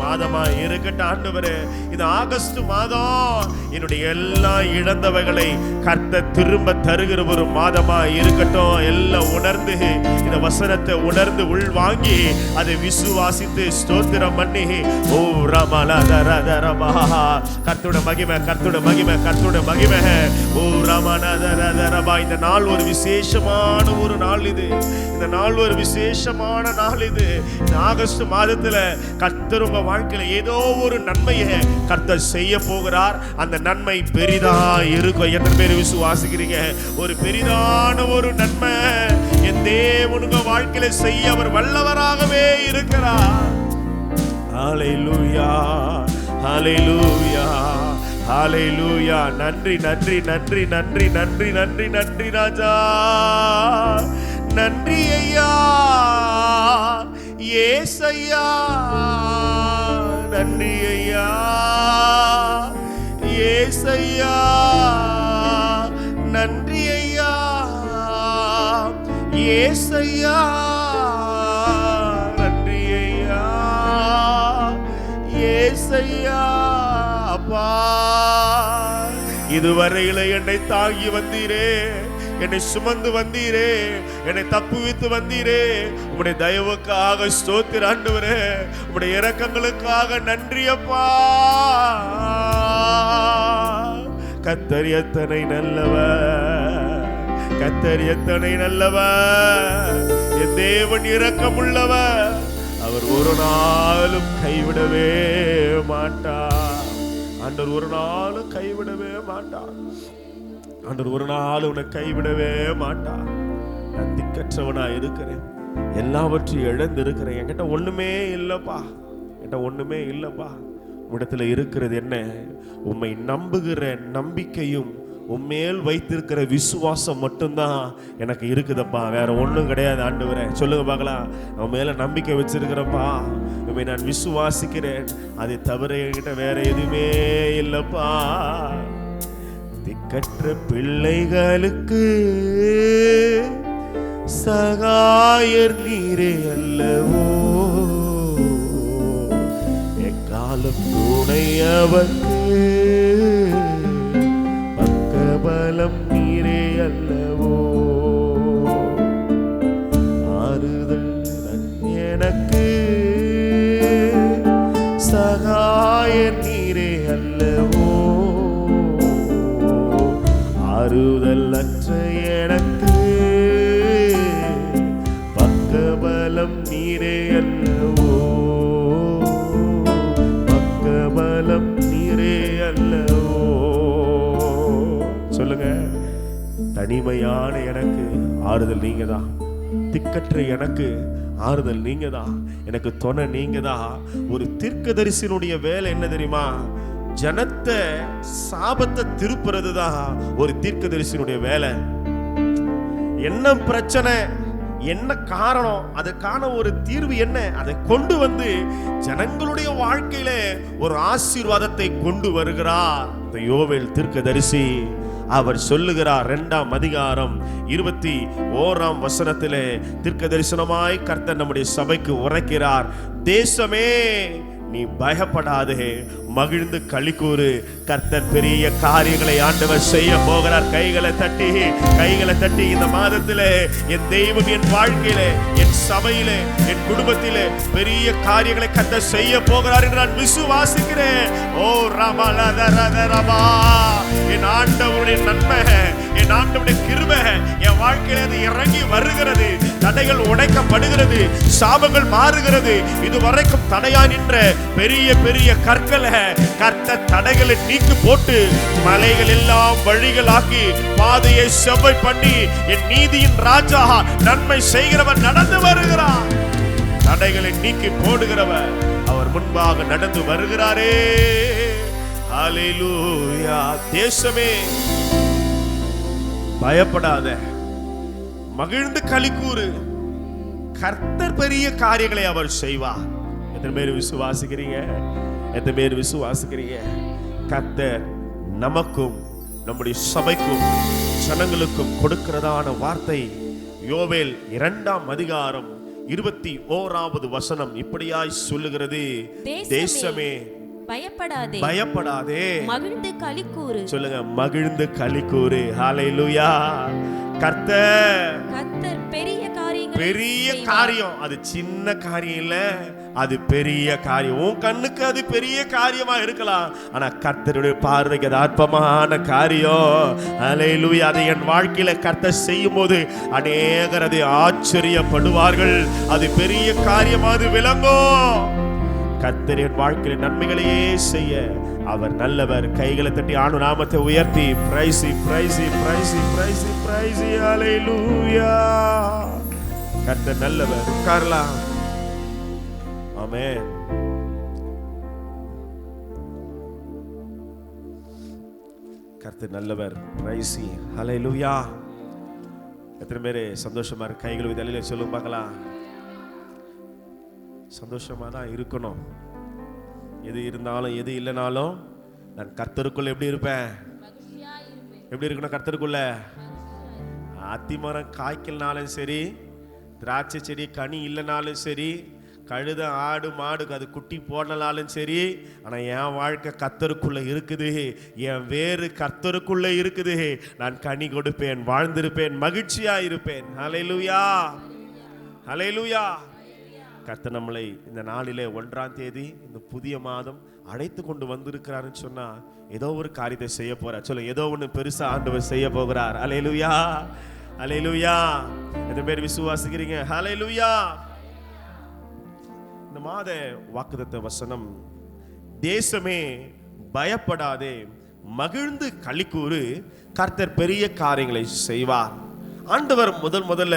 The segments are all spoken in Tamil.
மாதமா இருக்கட்டும் ஆண்டவரே. இந்த ஆகஸ்ட் மாதம் என்னுடைய எல்லா இழந்தவைகளை கர்த்தர் திரும்ப தருகிற ஒரு மாதமா இருக்கட்டும். எல்லாம் உணர்ந்து இந்த வசனத்தை உணர்ந்து உள்வாங்கி அதை விசுவாசித்து ஸ்தோத்திரம் பண்ணி ஓ ரமலதரதரமா கர்த்தருடைய மகிமை கர்த்தருடைய மகிமை கர்த்தருடைய மகிமை ஓ ரமலதரதரமா. இந்த நாள் ஒரு விசேஷமான ஒரு நாள். இது இந்த நாள் ஒரு விசேஷமான நாள். இது இந்த ஆகஸ்ட் மாதத்துல கர்த்தர் உங்க வாழ்க்கையில ஏதோ ஒரு நன்மையை கர்த்தர் செய்ய போகிறார். அந்த நன்மை பெரிதா இருக்கும். எத்தனை பேர் விசுவாசிக்கிறீங்க? ஒரு பெரிதான ஒரு நன்மை என் தேவன் உங்க வாழ்க்கையில செய்ய அவர் வல்லவராகவே இருக்கிறார். ஹல்லேலூயா ஹல்லேலூயா ஹல்லேலூயா. நன்றி நன்றி நன்றி நன்றி நன்றி நன்றி நன்றி ராஜா. நன்றி ஐயா ஏசையா. நன்றி ஐயா ஏசையா. நன்றி ஐயா ஏசையா. நன்றி ஐயா ஏசையா. அப்பா இதுவரையில என்னை தாங்கி வந்தீரே, என்னை சுமந்து வந்தீரே, என்னை தப்புவித்து வந்தீரே. உம்முடைய தயவுக்காக ஸ்தோத்திரம் ஆண்டவரே. உம்முடைய இரக்கங்களுக்காக நன்றி அப்பா. கர்த்தர் எத்தனை நல்லவர், கர்த்தர் எத்தனை நல்லவர். என் தேவன் இரக்கமுள்ளவர். அவர் ஒரு நாளும் கைவிடவே மாட்டார். ஆண்டவர் ஒரு நாளும் கைவிடவே மாட்டார். ஆண்டவர் ஒரு நாள் உன்னை கைவிடவே மாட்டார். நான் திக்கற்றவனா இருக்கிறேன், எல்லாவற்றையும் இழந்து இருக்கிறேன். என்கிட்ட ஒண்ணுமே இல்லப்பா, என்கிட்ட ஒண்ணுமே இல்லப்பா. உன்னிடத்துல இருக்கிறது என்ன? உம்மை நம்புகிற நம்பிக்கையும் உம்மேல் வைத்திருக்கிற விசுவாசம் மட்டும்தான் எனக்கு இருக்குதப்பா. வேற ஒண்ணும் கிடையாது ஆண்டவரே. சொல்லுங்க பார்க்கலாம். அவன் மேல நம்பிக்கை வச்சிருக்கிறப்பா, உம்மை நான் விசுவாசிக்கிறேன். அதை தவிர என்கிட்ட வேற எதுவுமே இல்லப்பா. திக்கற்ற பிள்ளைகளுக்கு சகாயர் நீரே அல்லவோ, எக்காலம் துணையவர்க்கு பக்கபலம் நீரே அல்லவோ. ஆறுதல் எனக்கு சகாயர் நீரே அல்லவோ, ஆறுதல் அற்ற எனக்கு பக்கபலம் நீரே அல்லவோ, பக்கபலம் நீரே அல்லவோ. சொல்லுங்க. தனிமையான எனக்கு ஆறுதல் நீங்க தான். திக்கற்ற எனக்கு ஆறுதல் நீங்க தான். எனக்கு துணை நீங்க தான். ஒரு தீர்க்கதரிசியினுடைய வேலை என்ன தெரியுமா? ஜனத்தை சாபத்தை திருப்புறது தான் ஒரு தீர்க்கதரிசியினுடைய வேலை. என்ன பிரச்சனை, என்ன காரணம், அதற்கான ஒரு தீர்வு என்ன, அதை கொண்டு வந்து ஜனங்களுடைய வாழ்க்கையில ஒரு ஆசீர்வாதத்தை கொண்டு வருகிறார் இந்த யோவேல் தீர்க்கதரிசி. அவர் சொல்லுகிறார் 2ஆம் அதிகாரம் 21ஆம் வசனத்திலே தீர்க்க தரிசனமாய் கர்த்தர் நம்முடைய சபைக்கு உரைக்கிறார். தேசமே நீ பயப்படாதே, மகிழ்ந்து களிக்கூறு. கர்த்தர் பெரிய காரியங்களை ஆண்டவர் செய்ய போகிறார். கைகளை தட்டி இந்த மாதத்திலே என் தெய்வம் என் வாழ்க்கையிலே, என் சபையிலே, என் குடும்பத்திலே பெரிய காரியங்களை கர்த்தர் செய்ய போகிறார் என்று நான் விசுவாசிக்கிறேன். ஓ ரமலதரதரமா. என் ஆண்டவருடைய நன்மை, என் ஆண்டவருடைய கிருபை என் வாழ்க்கையில அது இறங்கி வருகிறது. தடைகள் உடைக்கப்படுகிறது, சாபங்கள் மாறுகிறது. இதுவரைக்கும் தடையா நின்ற பெரிய பெரிய கற்களை கர்த்தர் தடைகளை நீக்கி போட்டு மலைகள் எல்லாம் வழிகளாக்கி பாதையை செவ்வை பண்ணி என் நீதியின் ராஜா நன்மை செய்கிறவர் நடந்து வருகிறார். தடைகளை நீக்கி போடுகிறவர் அவர் முன்பாக நடந்து வருகிறாரே. ஹல்லேலூயா. தேசமே பயப்படாத, மகிழ்ந்து களிக்கூறு. கர்த்தர் பெரிய காரியங்களை அவர் செய்வார். எத்தனை பேர் விசுவாசிக்கிறீங்க? எத்தனை பேர் விசுவாசிக்கிறீங்க? கர்த்தர் நமக்கும் நம்முடைய சபைக்கும் ஜனங்களுக்கும் கொடுக்கிறதான வார்த்தை யோவேல் 2ஆம் அதிகாரம் 21வது வசனம் இப்படியாய் சொல்லுகிறது, தேசமே பயப்படாதே, பயப்படாதே, மகிழ்ந்து களிக்கூறு. சொல்லுங்க, மகிழ்ந்து களிக்கூறு. ஹல்லேலூயா. கர்த்தர் பெரிய காரியம், அது சின்ன காரியம் இல்ல, அது பெரிய காரியம். உன் கண்ணுக்கு அது பெரிய காரியமா இருக்கலாம், ஆனா கர்த்தருடைய பார்வைக்கு அது அற்பமான காரியம். ஹல்லேலூயா. அதை என் வாழ்க்கையில கர்த்தர் செய்யும் போது அநேகர் அதை ஆச்சரியப்படுவார்கள். அது பெரிய காரியமா அது விளங்கும். கர்த்தர் என் வாழ்க்கையில நன்மைகளையே செய்ய அவர் நல்லவர். கைகளை தட்டி ஆண்டு நாமத்தை உயர்த்தி பிரைசி பிரைசி பிரைசி பிரைசி பிரைசி. ஹல்லேலூயா. கர்த்தர் நல்லவர். உட்காரலாம். ஆமென். கர்த்தர் நல்லவர். பிரைசி. ஹல்லேலூயா. எத்தனை பேர் சந்தோஷமா இருக்கு? கைகளை தலையில சொல்லுங்க பார்க்கலாம். சந்தோஷமா தான் இருக்கணும். எது இருந்தாலும் எது இல்லைனாலும் நான் கர்த்தருக்குள்ள எப்படி இருப்பேன்? எப்படி இருக்கணும் கர்த்தருக்குள்ள? அத்திமரம் காய்க்கலனாலும் சரி, திராட்சை செடி கனி இல்லைனாலும் சரி, கழுத ஆடு மாடு அது குட்டி போடனாலும் சரி, ஆனா என் வாழ்க்கை கர்த்தருக்குள்ள இருக்குது, என் வேறு கர்த்தருக்குள்ள இருக்குது. நான் கனி கொடுப்பேன், வாழ்ந்திருப்பேன், மகிழ்ச்சியா இருப்பேன். ஹல்லேலூயா. ஹல்லேலூயா. கர்த்தர் நம்மளை இந்த நாளிலே 1ஆம் தேதி இந்த புதிய மாதம் அழைத்து கொண்டு வந்திருக்கிறாருன்னு சொன்னா ஏதோ ஒரு காரியத்தை செய்ய போறார். சொல்ல, ஏதோ ஒன்று பெருசா ஆண்டவர் செய்ய போகிறார். ஹல்லேலூயா. ஹல்லேலூயா. எத்தனை பேர் விசுவாசிக்கிறீங்க? ஹல்லேலூயா. இந்த மாத வாக்குத்தத்த வசனம், தேசமே பயப்படாதே, மகிழ்ந்து களிக்கூறு, கர்த்தர் பெரிய காரியங்களை செய்வார். ஆண்டவர் முதல்ல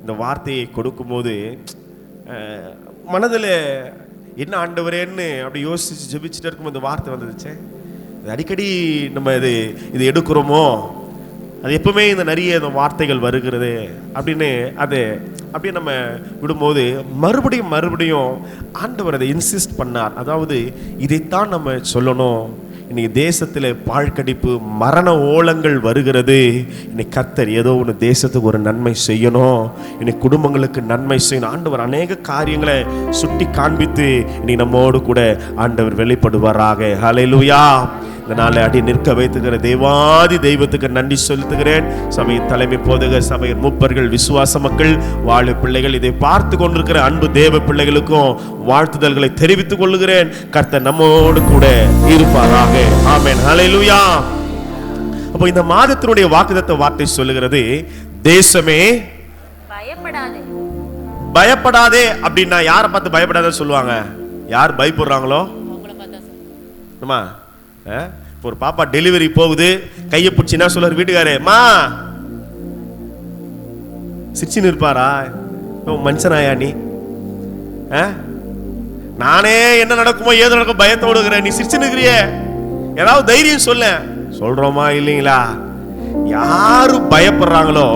இந்த வார்த்தையை கொடுக்கும்போது மனதில் என்ன ஆண்டவரேன்னு அப்படி யோசிச்சு ஜெபிச்சுட்டு இருக்கும்போது இந்த வார்த்தை வந்துடுச்சே. இது அடிக்கடி நம்ம இது எடுக்கிறோமோ, அது எப்பவுமே இந்த நிறைய இந்த வார்த்தைகள் வருகிறது அப்படின்னு அது அப்படியே நம்ம விடும்போது மறுபடியும் ஆண்டவர் அதை இன்சிஸ்ட் பண்ணார். அதாவது இதைத்தான் நம்ம சொல்லணும். இன்னைக்கு தேசத்தில் பாழ்கடிப்பு, மரண ஓலங்கள் வருகிறது. இன்னைக்கு கர்த்தர் ஏதோ ஒன்று தேசத்துக்கு ஒரு நன்மை செய்யணும், இன்னைக்கு குடும்பங்களுக்கு நன்மை செய்யணும். ஆண்டவர் அநேக காரியங்களை சுட்டி காண்பித்து இன்னைக்கு நம்மோடு கூட ஆண்டவர் வெளிப்படுவாராக. ஹல்லேலூயா. இந்த நாளை அடி நிற்க வைத்துக்கிற தேவாதி தெய்வத்துக்கு நன்றி செலுத்துகிறேன். சபையின் தலைமை போதகர், சபையின் மூப்பர்கள், விசுவாச மக்கள், வாழ பிள்ளைகள், இதை பார்த்து கொண்டிருக்கிற அன்பு தேவ பிள்ளைகளுக்கும் வாழ்த்துதல்களை தெரிவித்துக் கொள்ளுகிறேன். கர்த்தர் நம்மோடு கூட இருப்பாராக. ஆமென். ஹல்லேலூயா. அப்போ இந்த மாதத்தினுடைய வாக்குத்தத்த வார்த்தை சொல்லுகிறது, தேசமே பயப்படாதே. பயப்படாதே அப்படின்னா யாரை பார்த்து பயப்படாத சொல்லுவாங்க? யார் பயப்படுறாங்களோ ஆமா. ஒரு பாப்பா டெலிவரி போகுது, கையை பிடிச்சின்னா சொல்றாரு வீட்டுக்காரே, மா சிரிச்சுன்னு இருப்பாரா? மனுஷனாயா நீ? நானே என்ன நடக்குமோ ஏதோ நடக்கும் பயத்தோடு இருக்கிற நீ சிரிச்சுன்னு இருக்கிறிய, ஏதாவது தைரியம் சொல்றோமா இல்லைங்களா? யாரு பயப்படுறாங்களோ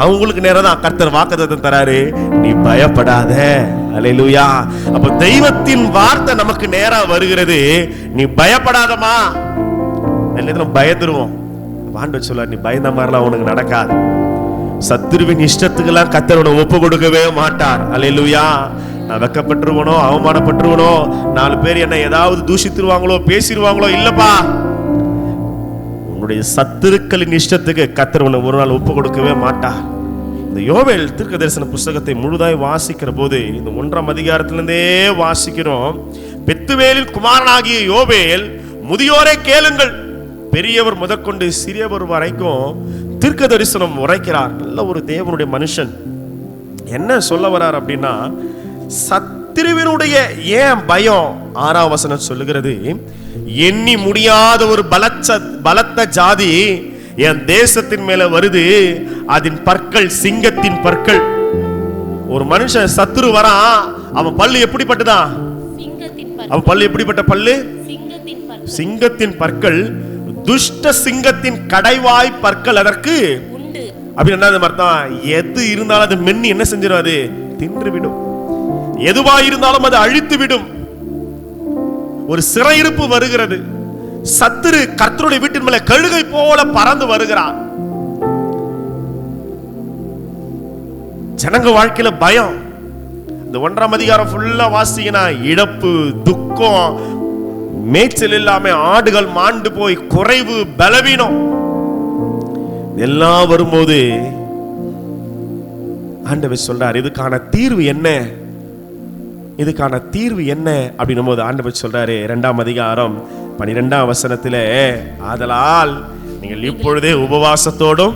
அவங்களுக்கு நேரம் தான் கர்த்தர் வாக்குத்தத்தம் தராரு, நீ பயப்படாத. ஹல்லேலூயா. அப்ப தெய்வத்தின் வார்த்தை நமக்கு நேரா வருகிறது, நீ பயப்படாதமா. பயந்துருவோம். ஆண்டவர் சொல்றார், நீ பயந்த மாதிரிலாம் உனக்கு நடக்காது. சத்துருவின் இஷ்டத்துக்கெல்லாம் கர்த்தர் உன்னை ஒப்பு கொடுக்கவே மாட்டார். ஹல்லேலூயா. நான் வெக்கப்பட்டுருவனோ, அவமானப்பட்டுருவனோ, 4 பேர் என்ன ஏதாவது தூஷித்துருவாங்களோ, பேசிடுவாங்களோ, இல்லப்பா. உன்னுடைய சத்துருக்களின் இஷ்டத்துக்கு கர்த்தர் உன்னை ஒரு நாள் ஒப்பு கொடுக்கவே மாட்டார். இந்த யோவேல் தீர்க்க தரிசன புஸ்தகத்தை முழுதாய் வாசிக்கிற போது இந்த 1ஆம் அதிகாரத்திலிருந்தே வாசிக்கிறோம். பெத்துவேலின் குமாரனாகிய யோவேல், முதியோரே கேளுங்கள், பெரியவர் முதற்கொண்டு சிறியவர் வரைக்கும் தீர்க்க தரிசனம் உரைக்கிறார். நல்ல ஒரு தேவனுடைய மனுஷன். என்ன சொல்ல வரார் அப்படின்னா, சத்துருவினுடைய ஏன் பயம்? 6ஆம் வசனம் சொல்லுகிறது, எண்ணி முடியாத ஒரு பலத்த ஜாதி என் தேசத்தின் மேல வருது, அதன் பற்கள் சிங்கத்தின் பற்கள். ஒரு மனுஷன் சத்துரு வரான், அவன் பல்லு எப்படிப்பட்டதான்? அவன் பல்லு எப்படிப்பட்ட பல்லு? சிங்கத்தின் பற்கள். துஷ்ட சிங்கத்தின் கடைவாய் பற்கள் அதற்கு உண்டு. அப்படி என்ன அர்த்தம்? எது இருந்தாலும் அது மென்னி என்ன செஞ்சிடும்? அது தின்று விடும். எதுவா இருந்தாலும் அது அழித்து விடும். ஒரு சிறையிருப்பு வருகிறது. சத்துரு கர்த்தருடைய வீட்டின் மேல கழுகை போல பறந்து வருகிறார். ஜனங்க வாழ்க்கையில பயம். இந்த 1ஆம் அதிகாரம் ஃபுல்லா வாசிங்கன்னா இழப்பு, துக்கம், மேய்ச்சல் இல்லாம ஆடுகள் மாண்டு போய் குறைவு, பலவீனம் எல்லாம் வரும்போது ஆண்டவர் சொல்றார், இதுக்கான தீர்வு என்ன, இதுக்கான தீர்வு என்ன அப்படின்னும் போது ஆண்டவர் சொல்றாரு 2ஆம் அதிகாரம் 12ஆம் வசனத்திலே, ஆதலால் நீங்கள் இப்பொழுதே உபவாசத்தோடும்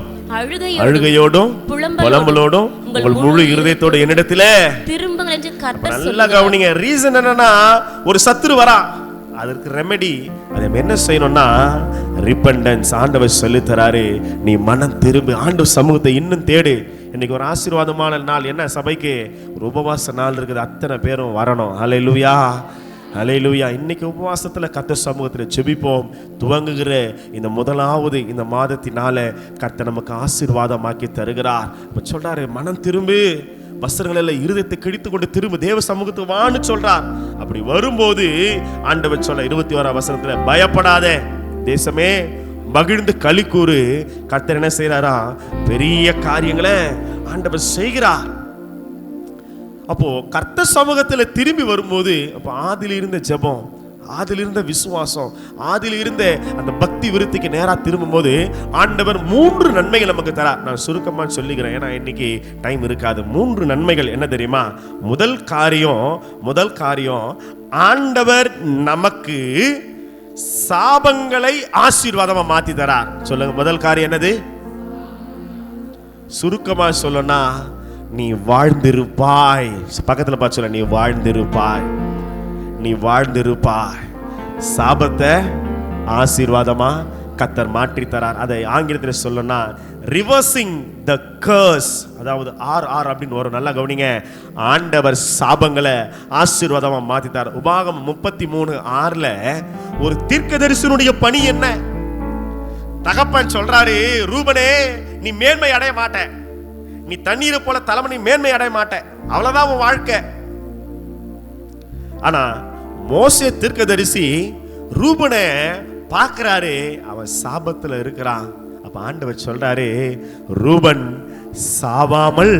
அழுகையோடும் புலம்பலோடும் உங்கள் முழு இருதயத்தோடு என்னிடத்திலே திரும்புங்கள் என்று கர்த்தர் நல்லா கவனிங்க. ரீசன் என்னன்னா, ஒரு சத்துரு வரா, அதற்கு ரெமெடி அதை என்ன செய்யணும்னா ரிப்பெண்டன்ஸ். ஆண்டவர் சொல்லி தராரு, நீ மனம் திரும்பு, ஆண்டவர் சமூகத்தை இன்னும் தேடு. இன்னைக்கு ஒரு ஆசீர்வாதமான நாள், என்ன சபைக்கு ஒரு உபவாச நாள் இருக்குது, அத்தனை பேரும் வரணும். ஹல்லேலூயா, ஹல்லேலூயா. இன்னைக்கு உபவாசத்துல கர்த்தர் சமூகத்துல ஜெபிப்போம். துவங்குகிற இந்த முதலாவது இந்த மாதத்தினால கர்த்தர் நமக்கு ஆசீர்வாதமாக்கி தருகிறார். இப்ப சொல்றாரு, மனம் திரும்பு, வஸ்திரங்கள் எல்லாம் இருதயத்தை கிழித்து கொண்டு திரும்ப தேவ சமூகத்துக்கு வான்னு சொல்றார். அப்படி வரும்போது ஆண்டவர் சொல்ல 21ஆம் வசனத்துல, பயப்படாதே தேசமே, மகிழ்ந்து களி கூறு. கர்த்தர் என்ன செய்யறாரா, பெரிய காரியங்களை ஆண்டவர் செய்கிறார். அப்போ கர்த்தர் சமூகத்துல திரும்பி வரும்போது, அப்போ ஆதியில் இருந்த ஜெபம், ஆதியில் இருந்த விசுவாசம், ஆதியில் இருந்த அந்த பக்தி விருத்திக்கு நேரா திரும்பும் போது ஆண்டவர் 3 நன்மைகள் நமக்கு தரார். நான் சுருக்கமா சொல்லிக்கிறேன், ஏன்னா இன்னைக்கு டைம் இருக்காது. 3 நன்மைகள் என்ன தெரியுமா? முதல் காரியம் ஆண்டவர் நமக்கு சாபங்களை ஆசீர்வாதமா மாத்தி தரார். சொல்லுங்க, முதல் காரியம் என்னது? சுருக்கமா சொல்லனா, நீ வாழ்ந்திருப்பாய். பக்கத்துல பார்த்து சொல்ல, நீ வாழ்ந்திருப்பாய், நீ வாழ்ந்திருப்பாய். சாபத்தை ஆசீர்வாதமா கர்த்தர் மாற்றி தரார். அதை ஆங்கிலத்தில் சொல்லணும்னா ரிவர்சிங் த கர்ஸ், அதாவது ஆர் அப்படின்னு வரும். நல்லா கவனிங்க, ஆண்டவர் சாபங்களை ஆசீர்வாதமா மாத்தி தரார். உபாகமம் 33:6 ஒரு தீர்க்கதரிசனுடைய பணி என்ன? தகப்பன் சொல்றாரு, ரூபனே நீ மேன்மை அடைய மாட்ட, நீ தண்ணீரை போல தலைமணி மேன்மை அடைய மாட்ட, அவ்வளவுதான் உன் வாழ்க்கை. ஆனா மோசே தீர்க்கதரிசி ரூபனை பார்க்கிறாரு, அவன் சாபத்துல இருக்கிறான். அப்ப ஆண்டவர் சொல்றாரு, ரூபன் சாவாமல்,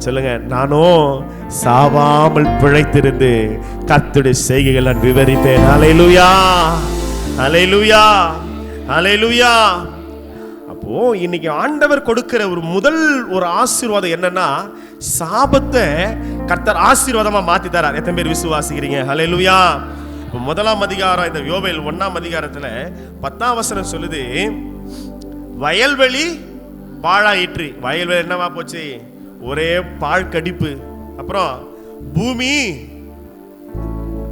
சொல்லுங்க, நானும் சாவாமல் பிழைத்திருந்து கர்த்தருடைய செய்கைகளை நான் விவரிப்பேன். ஹல்லேலூயா, ஹல்லேலூயா, ஹல்லேலூயா. அப்போ இன்னைக்கு ஆண்டவர் கொடுக்கிற முதல் ஆசீர்வாதம் என்னன்னா, சாபத்தை கர்த்தர் ஆசீர்வாதமா மாத்தி தரார். எத்தனை பேர் விசுவாசிக்கிறீங்க? ஹல்லேலூயா. இப்போ 1ஆம் அதிகாரம் இந்த யோவேல் 1ஆம் அதிகாரத்துல 10ஆம் வசனம் சொல்லுது, வயல்வெளி பாழாயிற்று. வயல்வெளி என்னவா போச்சு? ஒரே பாழ் கடிப்பு. அப்புறம் பூமி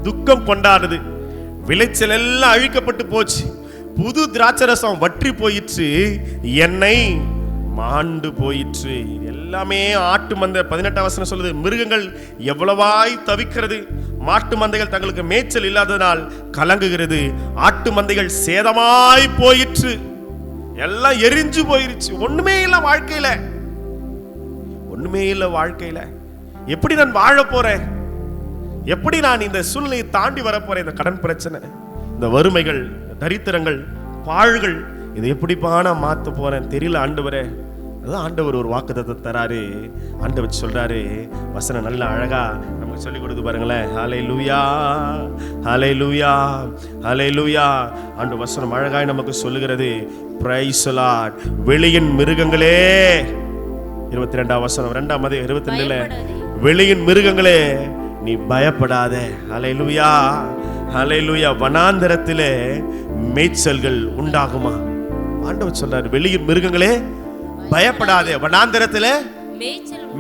துக்கம் கொண்டாடுது, விளைச்சல் எல்லாம் அழிக்கப்பட்டு போச்சு, புது திராட்சரசம் வற்றி போயிற்று, எண்ணெய் மாண்டு போயிற்று. எல்லாமே ஆட்டு மந்தை. 18ஆம் வசனம் சொல்லுது, மிருகங்கள் எவ்வளவாய் தவிக்கிறது, மாட்டு மந்தைகள் தங்களுக்கு மேய்ச்சல் இல்லாததால் கலங்குகிறது, ஆட்டு மந்தைகள் சேதமாய் போயிற்று, எல்லாம் எரிஞ்சு போயிருச்சு, ஒண்ணுமே இல்லை வாழ்க்கையில, ஒண்ணுமே இல்லை வாழ்க்கையில. எப்படி நான் வாழ போறேன்? எப்படி நான் இந்த சூழ்நிலையை தாண்டி வர போறேன்? இந்த கடன் பிரச்சனை, இந்த வறுமைகள், தரித்திரங்கள், பாழ்கள், இதை எப்படிப்பா நான் மாத்த போறேன் தெரியல ஆண்டவரே. அதான் ஆண்டவர் ஒரு வாக்குத்தத்தத்தை தராரு. ஆண்டவர் சொல்றாரு, வசனம் நல்ல அழகா நமக்கு சொல்லி கொடுத்து பாருங்களேன். ஹல்லேலூயா, ஹல்லேலூயா, ஹல்லேலூயா. ஆண்டவர் வசனம் அழகாய் நமக்கு சொல்லுகிறது, பிரைஸ் தி லார்ட். வெளியின் மிருகங்களே, 22ஆம் வசனம் 2ஆம் அதிகாரம் 22ல, வெளியின் மிருகங்களே நீ பயப்படாதே. ஹல்லேலூயா, ஹல்லேலூயா. வனாந்தரத்திலே மேய்ச்சல்கள் உண்டாகுமா? ஆண்டவர் சொல்றாரு, வெளியின் மிருகங்களே பயப்படாதே, வனாந்தரத்திலே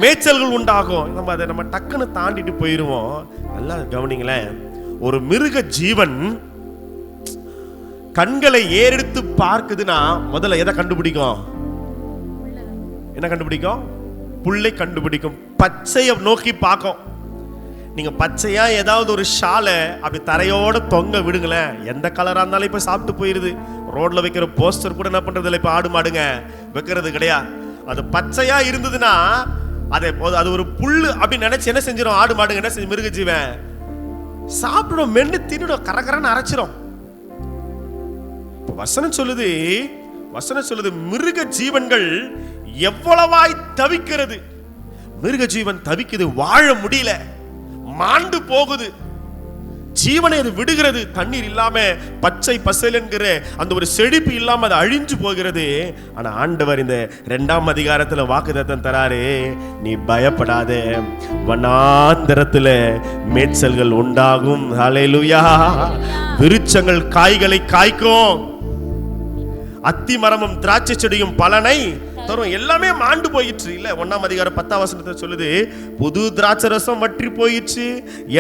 மேய்ச்சல்கள் உண்டாகும். நம்ம டக்குன்னு தாண்டிட்டு போயிருவோம். நல்லா கவனிங்களேன், ஒரு மிருக ஜீவன் கண்களை ஏறெடுத்து பார்க்குதுன்னா முதல்ல எதை கண்டுபிடிக்கும்? என்ன கண்டுபிடிக்கும்? புல்லை கண்டுபிடிக்கும், பச்சையை நோக்கி பார்க்கும். நீங்க பச்சையா ஏதாவது ஒரு ஷாலை அப்படி தரையோட தொங்க விடுங்களேன், எந்த கலரா இருந்தாலும் இப்ப சாப்பிட்டு போயிருது. ரோட்ல வைக்கிற போஸ்டர் கூட என்ன பண்றது இல்லை, இப்ப ஆடு மாடுங்க வைக்கிறது கிடையாது. அது பச்சையா இருந்ததுன்னா அது ஒரு புல்லு அப்படின்னு நினைச்சு என்ன செஞ்சிடும்? ஆடு மாடுங்க என்ன செஞ்சு, மிருக ஜீவன் சாப்பிடும், மென்னு தின்னுடும், கரகரன்னு அரைச்சிடும். வசனம் சொல்லுது, மிருக ஜீவன்கள் எவ்வளவாய் தவிக்கிறது. மிருக ஜீவன் தவிக்குது, வாழ முடியல, மாண்டு போகுது, ஜீவனை அது விடுகிறது. தண்ணீர் இல்லாம பச்சை பசல் என்கிற அந்த ஒரு செழிப்பு இல்லாம அது அழிஞ்சு போகிறது. ஆனா ஆண்டவர் இந்த 2ஆம் அதிகாரத்துல வாக்குத்தத்தம் தராரு, நீ பயப்படாத, வனாந்தரத்துல மேய்ச்சல்கள் உண்டாகும். ஹல்லேலூயா. விருட்சங்கள் காய்களை காய்க்கும், அத்தி மரமும் திராட்சை செடியும் பலனை தரும். எல்லாமே மாண்டு போயிடுச்சு இல்ல. 1ஆம் அதிகாரம் 10ஆம் வசனத்தை சொல்லுது, புது திராட்சை ரசம் வற்றி போயிடுச்சு,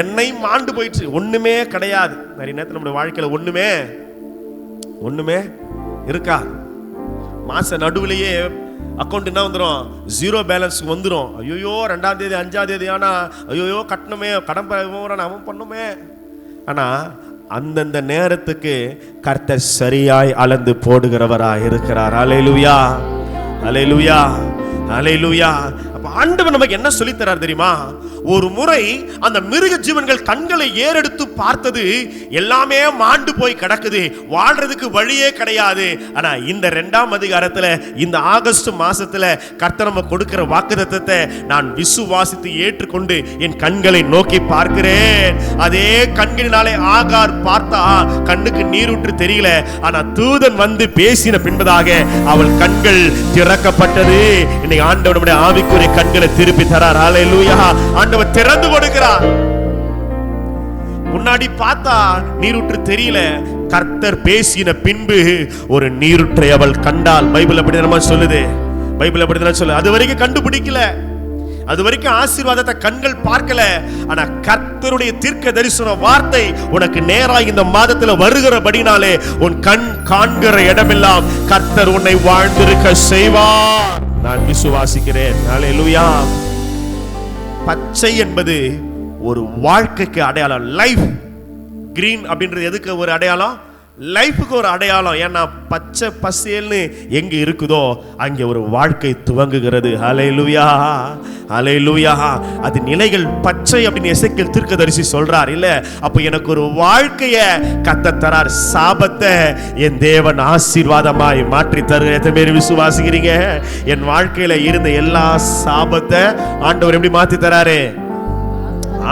எண்ணெய் மாண்டு போயிடுச்சு, ஒண்ணுமே கிடையாது. நிறைய நேரத்தில் நம்முடைய வாழ்க்கையில ஒண்ணுமே இருக்கா. மாச நடுவுலயே அக்கௌண்ட் என்ன வந்துடும், 0 பேலன்ஸ் வந்துடும். ஐயோ 2ஆம் தேதி 5ஆம் தேதி ஆனா ஐயோ கட்டணுமே, கடன் அவன் பண்ணுமே. ஆனா அந்தந்த நேரத்துக்கு கர்த்தர் சரியாய் அளந்து போடுகிறவராய் இருக்கிறார். அல்லேலூயா, அல்லேலூயா, அல்லேலூயா. அப்ப ஆண்டவர் நமக்கு என்ன சொல்லித் தரார் தெரியுமா? ஒரு முறை அந்த மிருக ஜீவன்கள் கண்களை ஏறெடுத்து பார்த்தது, எல்லாமே மாண்டு போய் கிடக்குது, வாழ்றதுக்கு வழியே கிடையாது. ஆனா இந்த 2ஆம் அதிகாரத்துல, இந்த ஆகஸ்ட் மாசத்துல கர்த்தர் நம்ம கொடுக்கிற வாக்குத்தத்தத்தை நான் விசுவாசித்து ஏற்றுக்கொண்டு என் கண்களை நோக்கி பார்க்கிறேன். அதே கண்களினாலே ஆகார் பார்த்தா கண்ணுக்கு நீரூற்று தெரியல. ஆனா தூதன் வந்து பேசின பின்பதாக அவள் கண்கள் திறக்கப்பட்டது. இன்னைக்கு ஆண்டவர் நம்முடைய ஆவிக்குரிய கண்களை திருப்பி தரார். ஹல்லேலூயா. ஆண்டவர் திறந்து கொடுக்கிறார். முன்னாடி பார்த்தா நீரூற்று தெரியல, கர்த்தர் பேசின பின்பு ஒரு நீரூற்றை அவள் கண்டாள். பைபிள் அப்படி நம்ம சொல்லுது, பைபிள் அப்படி சொல்லுது. அது வரைக்கும் கண்டுபிடிக்கல, அது வரைக்கும் ஆசீர்வாதத்தை கண்கள் பார்க்கல. ஆனா கர்த்தருடைய தீர்க்க தரிசன வார்த்தை உனக்கு நேராக இந்த மாதத்துல வருகிறபடினாலே உன் கண் காண்கிற இடமெல்லாம் கர்த்தர் உன்னை வாழ்ந்திருக்க செய்வார். நான் விசுவாசிக்கிறேன். ஹல்லேலூயா. பச்சை என்பது ஒரு வாழ்க்கைக்கு அடையாளம். லைஃப் கிரீன் அப்படின்றது எதுக்கு ஒரு அடையாளம்? லைஃபுக்கு ஒரு அடையாளம். ஏன்னா பச்சை பசேல்னு எங்க இருக்குதோ அங்கே ஒரு வாழ்க்கை துவங்குகிறது. ஹல்லேலூயா, ஹல்லேலூயா. அது நிலைகள் பச்சை அப்படின்னு எசேக்கியேல் தீர்க்கதரிசி சொல்றார் இல்ல. அப்ப எனக்கு ஒரு வாழ்க்கைய கர்த்தர் தரார். சாபத்தை என் தேவன் ஆசீர்வாதமாய் மாற்றி தரு. எத்தனை பேர் விசுவாசிக்கிறீங்க? என் வாழ்க்கையில இருந்த எல்லா சாபத்தை ஆண்டவர் எப்படி மாத்தி தராரு?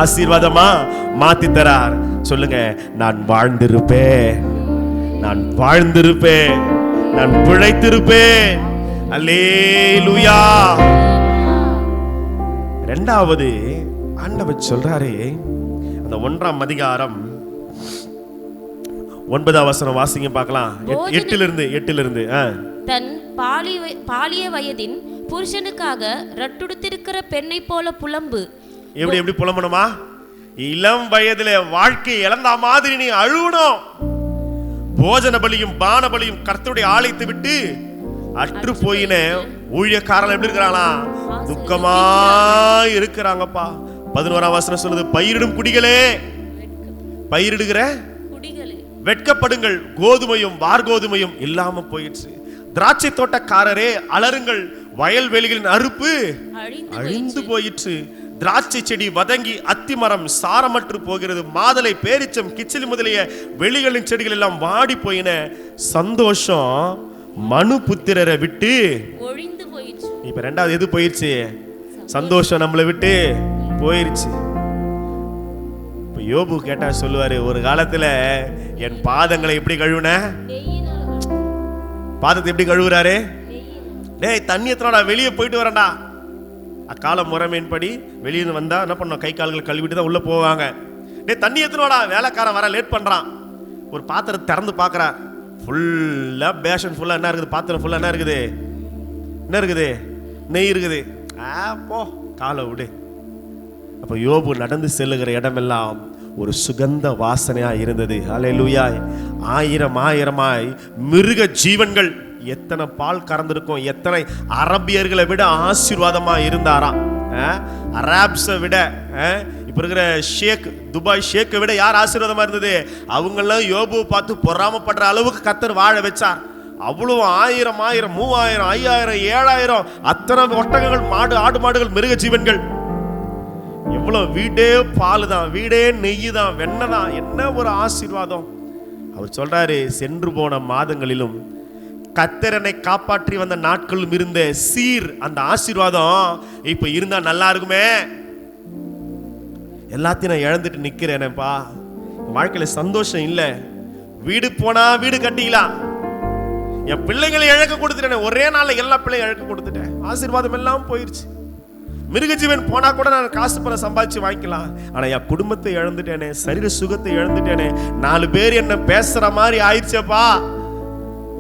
ஆசீர்வாதமா மாத்தி தரார். சொல்லுங்க, நான் வாழ்ந்திருப்பேன், நான் வாழ்ந்திருப்பேன், நான் பிழைத்திருப்பேன். அல்லேலூயா. 2வது ஆண்டவர் சொல்றாரு, அந்த 1ஆம் அதிகாரம் 9ஆம் வசனம் வாசிங்க பார்க்கலாம். 8லிருந்து தன் பாலிய வயதின் புருஷனுக்காக ரட்டுடுத்திருக்கிற பெண்ணை போல புலம்பு. எப்படி புலம்பணுமா? இளம் வயதுல வாழ்க்கை இழந்த மாதிரி நீ அழுவணும். போஜன பலியும் பான பலியும் கர்த்தருடைய ஆலயத்தை விட்டு அற்று போயின ஊழியக்காரன் எப்படி இருக்கிறானா? துக்கமா இருக்கிறாங்கப்பா. 11ஆம் வசனம் சொல்லுது, பயிரிடும் குடிகளே, பயிரிடுகிற வெட்கப்படுங்கள், கோதுமையும் வார்கோதுமையும் இல்லாம போயிடுச்சு. திராட்சை தோட்டக்காரரே அலறுங்கள், வயல்வெளிகளின் அறுப்பு அழிந்து போயிற்று. திராட்சை செடி வதங்கி அத்தி மரம் சாரமற்று போகிறது. மாதலை பேரிச்சம் கிச்சிலி முதலிய வெளிகளின் செடிகள் எல்லாம் வாடி போயின. சந்தோஷம் மனு புத்திரரை விட்டு ஒழிந்து போயிடுச்சு. இப்ப 2வது எது போயிடுச்சு? சந்தோஷம் நம்மளை விட்டு போயிருச்சு. இப்ப யோபு கேட்டா சொல்லுவாரு, ஒரு காலத்துல என் பாதங்களை எப்படி கழுவுன? பாதத்தை எப்படி கழுவுறாரு? டேய் தண்ணி எத்தனடா, வெளியே போயிட்டு வரேன்டா. அக்கால முறைமையின்படி வெளியே வந்தா என்ன பண்ணோம்? கை கால்கள் கழுவிட்டு தான் உள்ள போவாங்க. டேய் தண்ணி எத்தனோடா, வேலைக்காரன் வர லேட் பண்றான். ஒரு பாத்திரத்தை திறந்து பார்க்கறா, ஃபுல்லா பேஷன் ஃபுல்லா என்ன இருக்குது? பாத்திரம் ஃபுல்லா என்ன இருக்குது? என்ன இருக்குது? நெய் இருக்குது. போ காலை விடு. அப்ப யோபு நடந்து செல்லுகிற இடமெல்லாம் ஒரு சுகந்த வாசனையா இருந்தது. ஹல்லேலூயா. ஆயிரமாய் மிருக ஜீவன்கள், எத்தனை பால் கறந்திருக்கும், எத்தனை அரபியர்களை விட ஆசீர்வாதமா இருந்தாராம். அராப்ஸை விட, இப்ப இருக்கிற ஷேக், துபாய் ஷேக்கை விட யார் ஆசீர்வாதமா இருந்தது? அவங்கெல்லாம் யோபுவை பார்த்து பொறாமப்படுற அளவுக்கு கர்த்தர் வாழ வச்சார். அவ்வளவு 1000 3000 5000 7000 அத்தனை ஒட்டகங்கள், ஆடு மாடுகள், மிருக ஜீவன்கள். எவ்வளவு வீடே பால் தான், வீடே நெய் தான், வெண்ணெய் தான். என்ன ஒரு ஆசீர்வாதம்! அவர் சொல்றாரு, சென்று போன மாதங்களிலும் கர்த்தர் என்னை காப்பாற்றி வந்த நாட்களும் இருந்த சீர் அந்த ஆசீர்வாதம் இப்ப இருந்தா நல்லா இருக்குமே. எல்லாத்தையும் நான் இழந்துட்டு நிக்கிறேனேப்பா, வாழ்க்கையில சந்தோஷம் இல்லை. வீடு போனா வீடு கட்டிக்கலாம், என் பிள்ளைகளை இழக்க கொடுத்துட்டேன், ஒரே நாள்ல எல்லா பிள்ளைங்க இழக்க கொடுத்துட்டேன், ஆசீர்வாதம் எல்லாம் போயிருச்சு. மிருகஜீவன் போனா கூட நான் காசு பணம் சம்பாதிச்சு வாங்கிக்கலாம், ஆனா என் குடும்பத்தை இழந்துட்டேனே, சரீர சுகத்தை இழந்துட்டேனே, 4 பேர் என்ன பேசுற மாதிரி ஆயிடுச்சேப்பா.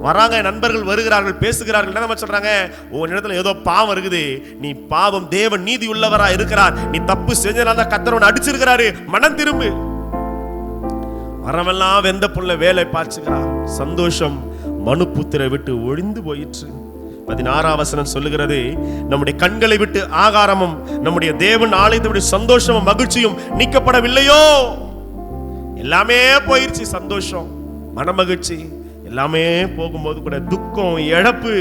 வராங்க, நண்பர்கள் வருகிறார்கள், பேசுகிறார்கள், என்ன சொல்றாங்க, உன் இடத்துல ஏதோ பாவம் இருக்குது, நீ பாவம், தேவன் நீதி உள்ளவரா இருக்கிறார், நீ தப்பு செஞ்சனால கர்த்தர் உன்னை அடிச்சிருக்கிறாரு, மனம் திரும்பு. வரமெல்லாம் வெந்த புள்ள வேலை பார்த்துக்கிறான். சந்தோஷம் மனுபுத்திரை விட்டு ஒழிந்து போயிற்று. 16ஆம் வசனம் சொல்லுகிறது, நம்முடைய கண்களை விட்டு ஆகாரமும் நம்முடைய தேவன் ஆலயத்தை விட்டு சந்தோஷமும் மகிழ்ச்சியும் நீக்கப்படவில்லையோ. எல்லாமே போயிருச்சு, சந்தோஷம், மனமகிழ்ச்சி எல்லாமே போகும்போது கூட துக்கம், இழப்பு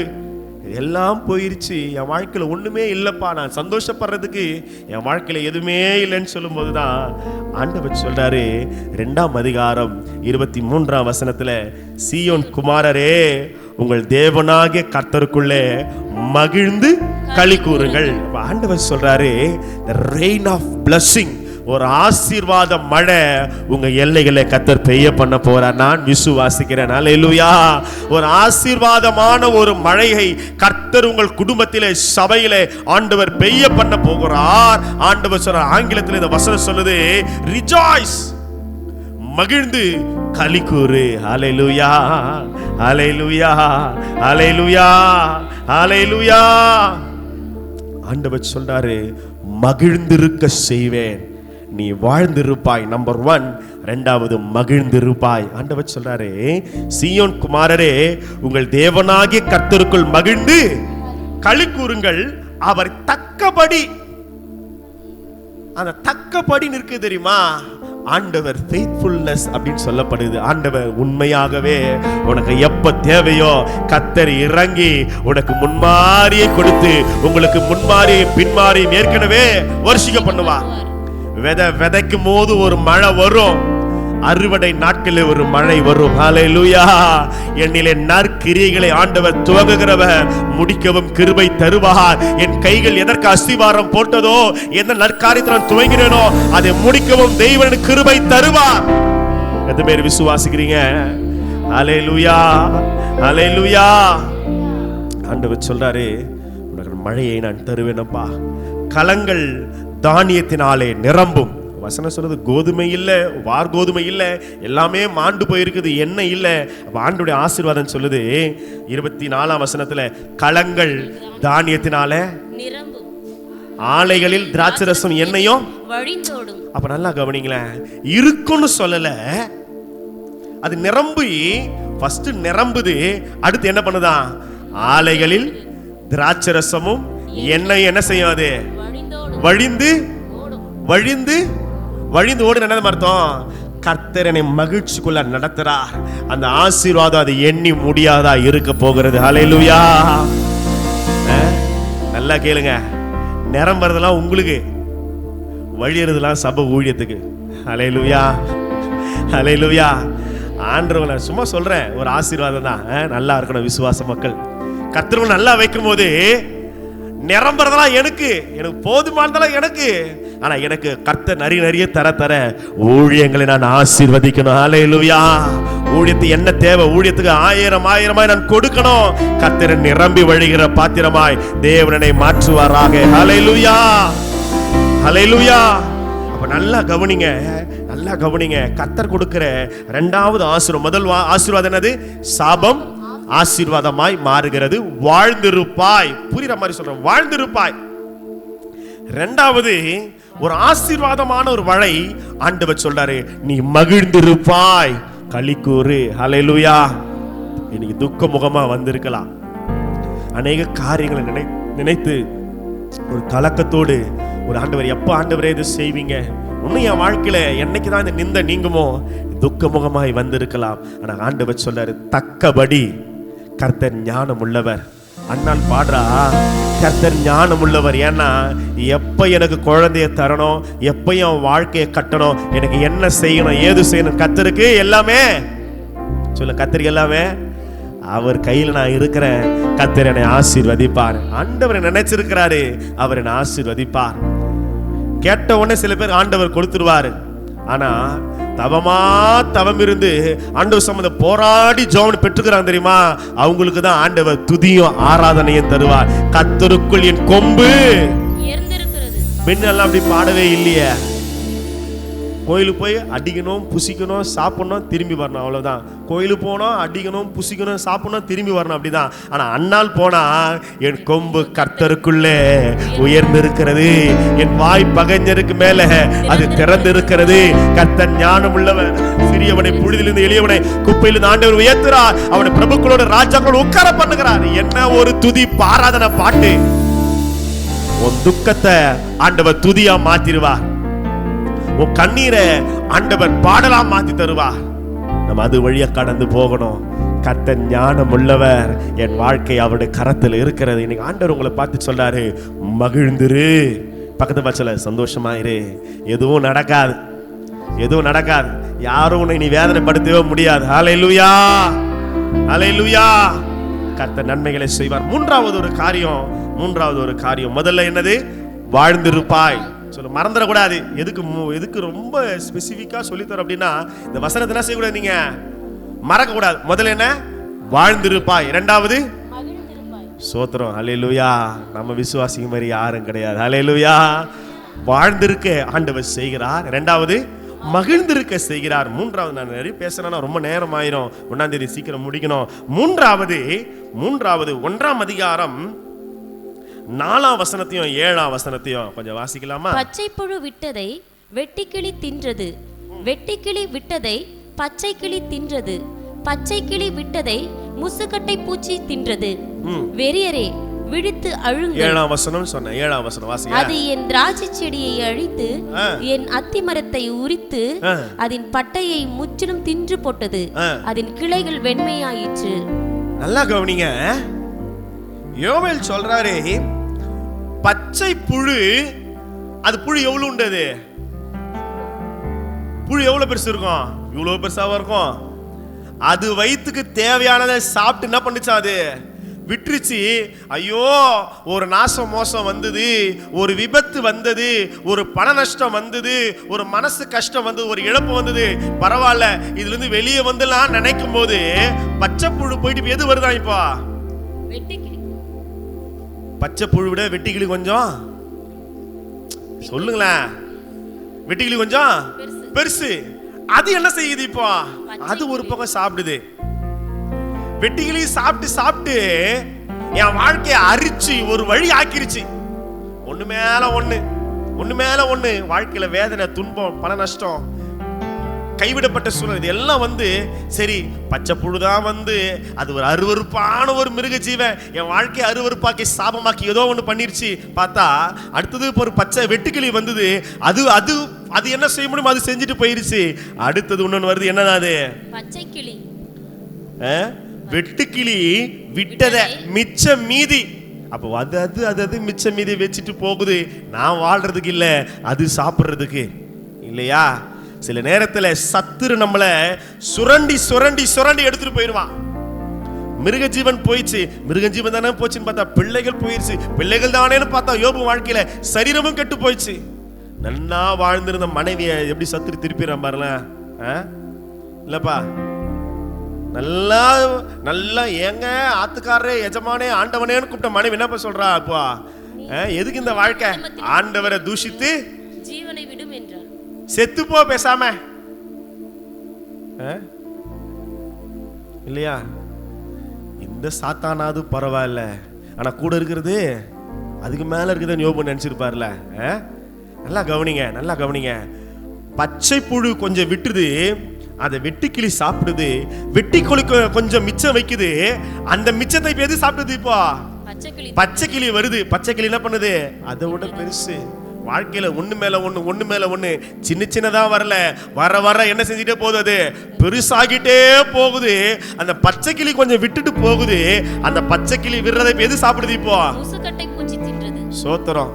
எல்லாம் போயிருச்சு. என் வாழ்க்கையில ஒண்ணுமே இல்லப்பா, நான் சந்தோஷப்படுறதுக்கு என் வாழ்க்கையில எதுவுமே இல்லைன்னு சொல்லும் போதுதான் ஆண்டவர் சொல்றாரு 2ஆம் அதிகாரம் 23ஆம் வசனத்துல, சீயோன் குமாரரே, உங்கள் தேவனாகிய கர்த்தருக்குள்ளே மகிழ்ந்து களி கூறுங்கள். ஆண்டவர் சொல்றாரு, the rain of blessing, ஒரு ஆசீர்வாத மழை உங்க எல்லைகளை கர்த்தர் பெய்ய பண்ண போறார். நான் விசுவாசிக்கிறேன். அல்லேலூயா. ஒரு ஆசீர்வாதமான ஒரு மழையை கர்த்தர் உங்கள் குடும்பத்திலே, சபையிலே ஆண்டவர் பெய்ய பண்ண போகிறார். ஆண்டவர் சொல்றார், ஆங்கிலத்தில் இந்த வசனம் சொல்லுது, ரிஜாய்ஸ், மகிழ்ந்து களி கூறு. ஹல்லேலூயா, ஹல்லேலூயா, ஹல்லேலூயா, ஹல்லேலூயா. ஆண்டவர் சொல்றாரு, மகிழ்ந்திருக்க செய்வேன், நீ வாழ்ந்திருப்பாய். நம்பர் 1. 2வது மகிழ்ந்திருப்பாய். ஆண்டவர் சொல்றாரு, சீயோன் குமாரரே, உங்கள் தேவனாகிய கர்த்தருக்குள் மகிழ்ந்து களி கூறுங்கள், அவர் தக்கபடி. அந்த தக்கபடி நிற்கு தெரியுமா, ஆண்டவர் ஃபெய்த்ஃபுல்னஸ் அப்படின்னு சொல்லப்படுது. ஆண்டவர் உண்மையாகவே உனக்கு எப்ப தேவையோ கர்த்தர் இறங்கி உனக்கு முன்மாரியை கொடுத்து, உங்களுக்கு முன்மாரியும் பின்மாரியும் ஏற்கனவே வருஷிக்க பண்ணுவார். விதைக்கும் போது ஒரு மழை வரும், அறுவடை நாட்களில் ஒரு மழை வரும். ஹல்லேலூயா. என்னிலே நற்கிரியைகளை ஆண்டவர் துவங்குகிறவர் முடிக்கவும் கிருபை தருவார். என் கைகள் எதற்கு அஸ்திவாரம் போட்டதோ, எந்த நற்காரியத்தை நான் துவங்கினேனோ அதை முடிக்கவும் தெய்வன் கிருபை தருவார். எத்தனை பேர் விசுவாசிக்கிறீங்க? ஹல்லேலூயா, ஹல்லேலூயா. ஆண்டவர் சொல்றாரு, உனக்கு மழையை நான் தருவேனப்பா, களங்கள் தானியத்தினாலே நிரம்பும். வசனம் சொல்றது, கோதுமை இல்ல, வார் கோதுமை இல்ல, எல்லாமே மாண்டு போயிருக்குது, எண்ணெய் இல்ல. ஆண்டுடைய ஆசீர்வாதம் சொல்லுது 24ஆம் வசனத்துல, களங்கள் தானியத்தினால நிரம்பும், ஆலைகளில் திராட்சரசம் எண்ணெயும் வழிந்தோடும். அப்ப நல்லா கவனிங்களேன், இருக்குன்னு சொல்லல, அது நிரம்பி ஃபர்ஸ்ட் நிரம்புது, அடுத்து என்ன பண்ணுதான், ஆலைகளில் திராட்சரசமும் எண்ணெய் என்ன செய்யாது, வழிந்து வழிந்து வழிந்து ஓடு. என்னது அர்த்தம்? கர்த்தர் என்னை மகிழ்ச்சிக்குள்ள நடத்துறார். அந்த ஆசீர்வாதம் அது எண்ணி முடியாதா இருக்க போகிறது. ஹல்லேலூயா. நல்லா கேளுங்க, நிரம்புறதெல்லாம் உங்களுக்கு, வழியறதெல்லாம் சபை ஊழியத்துக்கு. ஹல்லேலூயா, ஹல்லேலூயா. ஆண்டவங்கள சும்மா சொல்றேன், ஒரு ஆசீர்வாதம் தான். நல்லா இருக்கணும் விசுவாச மக்கள். கர்த்தர் நல்லா வைக்கும் போது நிரம்புறதெல்லாம் எனக்கு போதுமானதெல்லாம் எனக்கு. ஆனா எனக்கு கர்த்தர் நிறைய தர தர ஊழியங்களை நான் ஆசீர்வதிக்கணும். ஹல்லேலூயா. ஊழியத்து என்ன தேவை, ஊழியத்துக்கு ஆயிரமாய் நான் கொடுக்கணும். கர்த்தர் நிரம்பி வழிகிற பாத்திரமாய் தேவனை மாற்றுவாராக. ஹல்லேலூயா, ஹல்லேலூயா. அப்ப நல்லா கவனிங்க, நல்லா கவனிங்க. கர்த்தர் கொடுக்கிற 2வது ஆசீர்வாதம், முதல் ஆசீர்வாதம் என்னது? சாபம் ஆசீர்வாதமாய் மாறுகிறது. வாழ்ந்திருப்பாய். புரியுற மாதிரி சொல்றேன், வாழ்ந்திருப்பாய். 2வது ஒரு ஆசீர்வாதமான ஒரு வழி ஆண்டவர் சொல்றாரு, நீ மகிழ்ந்திருப்பாய், களி கூறு. ஹல்லேலூயா. இன்னைக்கு துக்க முகமா வந்திருக்கலாம், அநேக காரியங்களை நினைத்து ஒரு கலக்கத்தோடு, ஒரு ஆண்டவர் எப்ப ஆண்டவரே இது செய்வீங்க, இன்னும் என் வாழ்க்கையில என்னைக்குதான் இந்த நிந்த நீங்குமோ, துக்க முகமாய் வந்திருக்கலாம். ஆனா ஆண்டவர் சொல்றாரு, தக்கபடி கர்த்தர் ஞானம் உள்ளவர். அண்ணால் பாடுறா, கர்த்தர் ஞானம் உள்ளவர். ஏன்னா எப்ப எனக்கு குழந்தைய தரணும், எப்ப என் வாழ்க்கையை கட்டணும், எனக்கு என்ன செய்யணும், ஏது செய்யணும், கர்த்தருக்கு எல்லாமே. சொல்ல, கர்த்தருக்கு எல்லாமே அவர் கையில நான் இருக்கிறேன், கர்த்தர் என்னை ஆசீர்வதிப்பார். ஆண்டவர் நினைச்சிருக்கிறாரு, அவர் என்னை ஆசீர்வதிப்பார். கேட்ட உடனே சில பேர் ஆண்டவர் கொடுத்துருவாரு. ஆனா தவம் இருந்து ஆண்டவர் சம்பந்த போராடி ஜெபம் பெற்றுக்கிறாங்க தெரியுமா, அவங்களுக்கு தான் ஆண்டவர் துதியும் ஆராதனையும் தருவார். கர்த்தருக்குள் என் கொம்பு பெண்ணெல்லாம் அப்படி பாடவே இல்லையே. கோயிலுக்கு போய் அடிக்கணும், புசிக்கணும், சாப்பிடணும், திரும்பி வரணும், அவ்வளவுதான். கோயிலுக்கு போனோம், அடிக்கணும், புசிக்கணும், சாப்பிடணும், திரும்பி வரணும், அப்படிதான். ஆனா அண்ணால் போனா என் கொம்பு கர்த்தருக்குள்ளே உயர்ந்திருக்கிறது, என் வாய் பகைஞருக்கு மேல அது திறந்து இருக்கிறது. கர்த்தர் ஞானம் உள்ளவர், சிறியவனை புழுதிலிருந்து எளியவனை குப்பையிலிருந்து ஆண்டவர் உயர்த்துறார், அவனை பிரபுக்களோட ராஜாக்களோட உட்கார பண்ணுகிறார். என்ன ஒரு துதி பாராதன பாட்டு! உன் துக்கத்தை ஆண்டவர் துதியா மாத்திருவார், உன் கண்ணீரை ஆண்டவர் பாடலா மாத்தி தருவார். நம்ம அது வழியா கடந்து போகணும். கர்த்தர் ஞானம் உள்ளவர், என் வாழ்க்கை அவருடைய கரத்தில் இருக்கிறது. இன்னைக்கு ஆண்டவர் உங்களை பார்த்து சொல்றாரு, மகிழ்ந்துரு. பக்கத்து பட்சல சந்தோஷமாயிரு. எதுவும் நடக்காது, எதுவும் நடக்காது. யாரும் உன்னை நீ வேதனைப்படுத்தவே முடியாது. ஹல்லேலூயா, ஹல்லேலூயா. கர்த்தர் நன்மைகளை செய்வார். மூன்றாவது ஒரு காரியம் முதல்ல என்னது? வாழ்ந்திருப்பாய். சொல்ல மறந்துடக்கூடாது. எதுக்கு ரொம்ப ஸ்பெசிஃபிக்கா சொல்லித்தரோம் அப்படின்னா, இந்த வசனத்தை என்ன செய்யக்கூடாது, நீங்க மறக்க கூடாது. முதல்ல என்ன? வாழ்ந்திருப்பாய். இரண்டாவது சோத்திரம். ஹல்லேலூயா. நம்ம விசுவாசிங்க மாதிரி யாரும் கிடையாது. ஹல்லேலூயா. வாழ்ந்திருக்க ஆண்டவர் செய்கிறார். இரண்டாவது மகிழ்ந்திருக்க செய்கிறார். மூன்றாவது, நான் நிறைய பேசுறேன்னா ரொம்ப நேரம் ஆயிரும், 1ஆம் தேதி சீக்கிரம் முடிக்கணும். மூன்றாவது 1ஆம் அதிகாரம் 4ஆம் வசனத்தையும் 7ஆம் வசனத்தையும் கொஞ்சம் வாசிக்கலாமா? பச்சை புழு விட்டதை வெட்டுக்கிளி தின்றது, வெட்டுக்கிளி விட்டதை பச்சை கிளி தின்றது, பச்சை கிளி விட்டதை முசுக்கட்டை பூச்சி தின்றது. வெறியரே விழித்து அழுங்கள். 7ஆம் வசனம் சொன்னேன். 7ஆம் வசனம் வாசிங்க. அது என் திராட்சை செடியை அழித்து என் அத்தி மரத்தை உரித்து அதன் பட்டையை முற்றிலும் தின்று போட்டது, அதன் கிளைகள் வெண்மையாயிற்று. நல்லா கவனிங்க. யோவேல் சொல்றாரு, பச்சை புழு, அது புழு எவ்வளவு உண்டது? புழு எவ்வளவு பெருசு இருக்கும்? இவ்வளவு பெருசாவா இருக்கும். அது வயிற்றுக்கு தேவையானதை சாப்பிட்டு என்ன பண்ணுச்சு? அது விட்டுருச்சு. ஐயோ, ஒரு நாசம் மோசம் வந்தது, ஒரு விபத்து வந்தது, ஒரு பண நஷ்டம் வந்தது, ஒரு மனசு கஷ்டம் வந்தது, ஒரு இழப்பு வந்தது, பரவாயில்ல இதுல இருந்து வெளியே வந்துலாம் நினைக்கும் போது பச்சை புழு போயிட்டு எது வருதா? இப்போ பச்சை புழு விட வெட்டிக்கிளி கொஞ்சம், சொல்லுங்களேன், வெட்டிக்கிளி கொஞ்சம் பெருசு. அது என்ன செய்யுது? இப்போ அது ஒரு பக்கம் சாப்பிடுது. வெட்டிக்கிளி சாப்பிட்டு சாப்பிட்டு என் வாழ்க்கையை அரிச்சு ஒரு வழி ஆக்கிருச்சு. ஒண்ணு மேல ஒண்ணு வாழ்க்கையில வேதனை, துன்பம், பண நஷ்டம், கைவிடப்பட்ட சூழல், இது எல்லாம் வந்து சரி பச்சை புழுதான் வந்து அது ஒரு அருவருப்பான ஒரு மிருக ஜீவன், என் வாழ்க்கையை அருவருப்பாக்கி சாபமாக்கி ஏதோ ஒண்ணு பண்ணிருச்சு. பார்த்தா அடுத்தது ஒரு பச்சை வெட்டுக்கிளி வந்தது. அது அது அது என்ன செய்ய முடியும்? அது செஞ்சுட்டு போயிருச்சு. அடுத்தது இன்னொன்னு வருது. என்னதான் அது? பச்சை கிளி. வெட்டுக்கிளி விட்டத மிச்ச மீதி. அப்போ அது மிச்ச மீதி வச்சுட்டு போகுது. நான் வாழ்றதுக்கு இல்ல, அது சாப்பிடுறதுக்கு இல்லையா? சில நேரத்துல சத்துரு நம்மள சுரண்டி சுரண்டி சுரண்டி எடுத்துட்டு போயிடுவான். மிருக ஜீவன் போயிடுச்சு, மிருக ஜீவன் தானே போச்சுன்னு பார்த்தா பிள்ளைகள் போயிடுச்சு, பிள்ளைகள் தானேன்னு பார்த்தா யோபு வாழ்க்கையில சரீரமும் கெட்டு போயிடுச்சு. நல்லா வாழ்ந்திருந்த மனைவிய எப்படி சத்துரு திருப்பிறான் பாருல. இல்லப்பா, நல்லா நல்லா ஏங்க ஆத்துக்காரரே எஜமானே ஆண்டவனேன்னு கூப்பிட்ட மனைவி என்னப்பா சொல்றா? அப்பா எதுக்கு இந்த வாழ்க்கை? ஆண்டவரை தூஷித்து ஜீவனை விடும் என்றார். செத்து போ பேசாம, இல்லையா? இந்த சாத்தானாவது பரவாயில்ல, ஆனா கூட இருக்கிறது அதுக்கு மேல இருக்குதுன்னு யோபு நினைச்சிருப்பார்ல. நல்லா கவனிங்க. பச்சை புழு கொஞ்சம் விட்டுது, அதை வெட்டுக்கிளி சாப்பிடுது. வெட்டிக்கிளி கொஞ்சம் மிச்சம் வைக்குது. அந்த மிச்சத்தை இப்ப எது சாப்பிடுது? இப்போ பச்சை கிளி வருது. பச்சை கிளி என்ன பண்ணுது? அதை விட பெருசு. வாழ்க்கையில ஒண்ணு மேல ஒண்ணு சின்ன சின்னதா வரல, வர வர என்ன செஞ்சுட்டே போகுது? அது பெருசாகிட்டே போகுது. அந்த பச்சை கிளி கொஞ்சம் விட்டுட்டு போகுது. அந்த பச்சை கிளி விடுறதை எது சாப்பிடுது? இப்போ சோத்திரம்.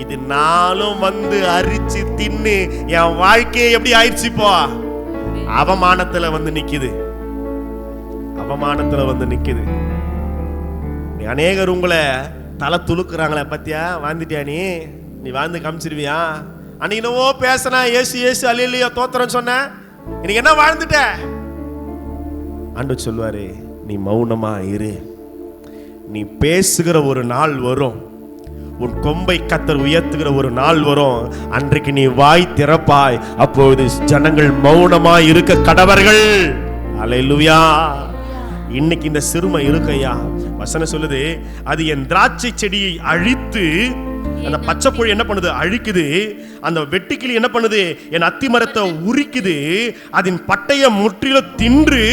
இது நாளும் வந்து அரிச்சு தின்னு என் வாழ்க்கையை எப்படி ஆயிடுச்சு? இப்போ அவமானத்துல வந்து நிக்குது. அவமானத்துல வந்து நிக்குது. நீ அநேகர் உங்களை தலை துளுக்குறாங்களே, பத்தியா வாழ்ந்துட்டியா நீ வாழ்ந்து காமிச்சிருவியா? அன்னைக்கு என்னவோ பேசினா ஏசு ஏசு அல்லேலூயா தோத்திரம் சொன்ன, இன்னைக்கு என்ன வாழ்ந்துட்ட? ஆண்டவர் சொல்லுவாரு, நீ மௌனமா இரு. நீ பேசுகிற ஒரு நாள் வரும், உன் கொம்பை கர்த்தர் உயர்த்துகிற ஒரு நாள் வரும். அன்றைக்கு நீ வாய் திறப்பாய், அப்பொழுது ஜனங்கள் மௌனமா இருக்க கடவர்கள். அல்லேலூயா. இன்னைக்கு இந்த சிறுமை இருக்கையா, வசனம் சொல்லுது, அது என் திராட்சை செடியை அழித்து, அந்த பச்சை புழு என்ன பண்ணுது? அழிக்குது. அந்த வெட்டுக்கிளி என்ன பண்ணுது? என் அத்தி மரத்தை உரிக்குது. அதன் பட்டைய முற்றிலும் தின்று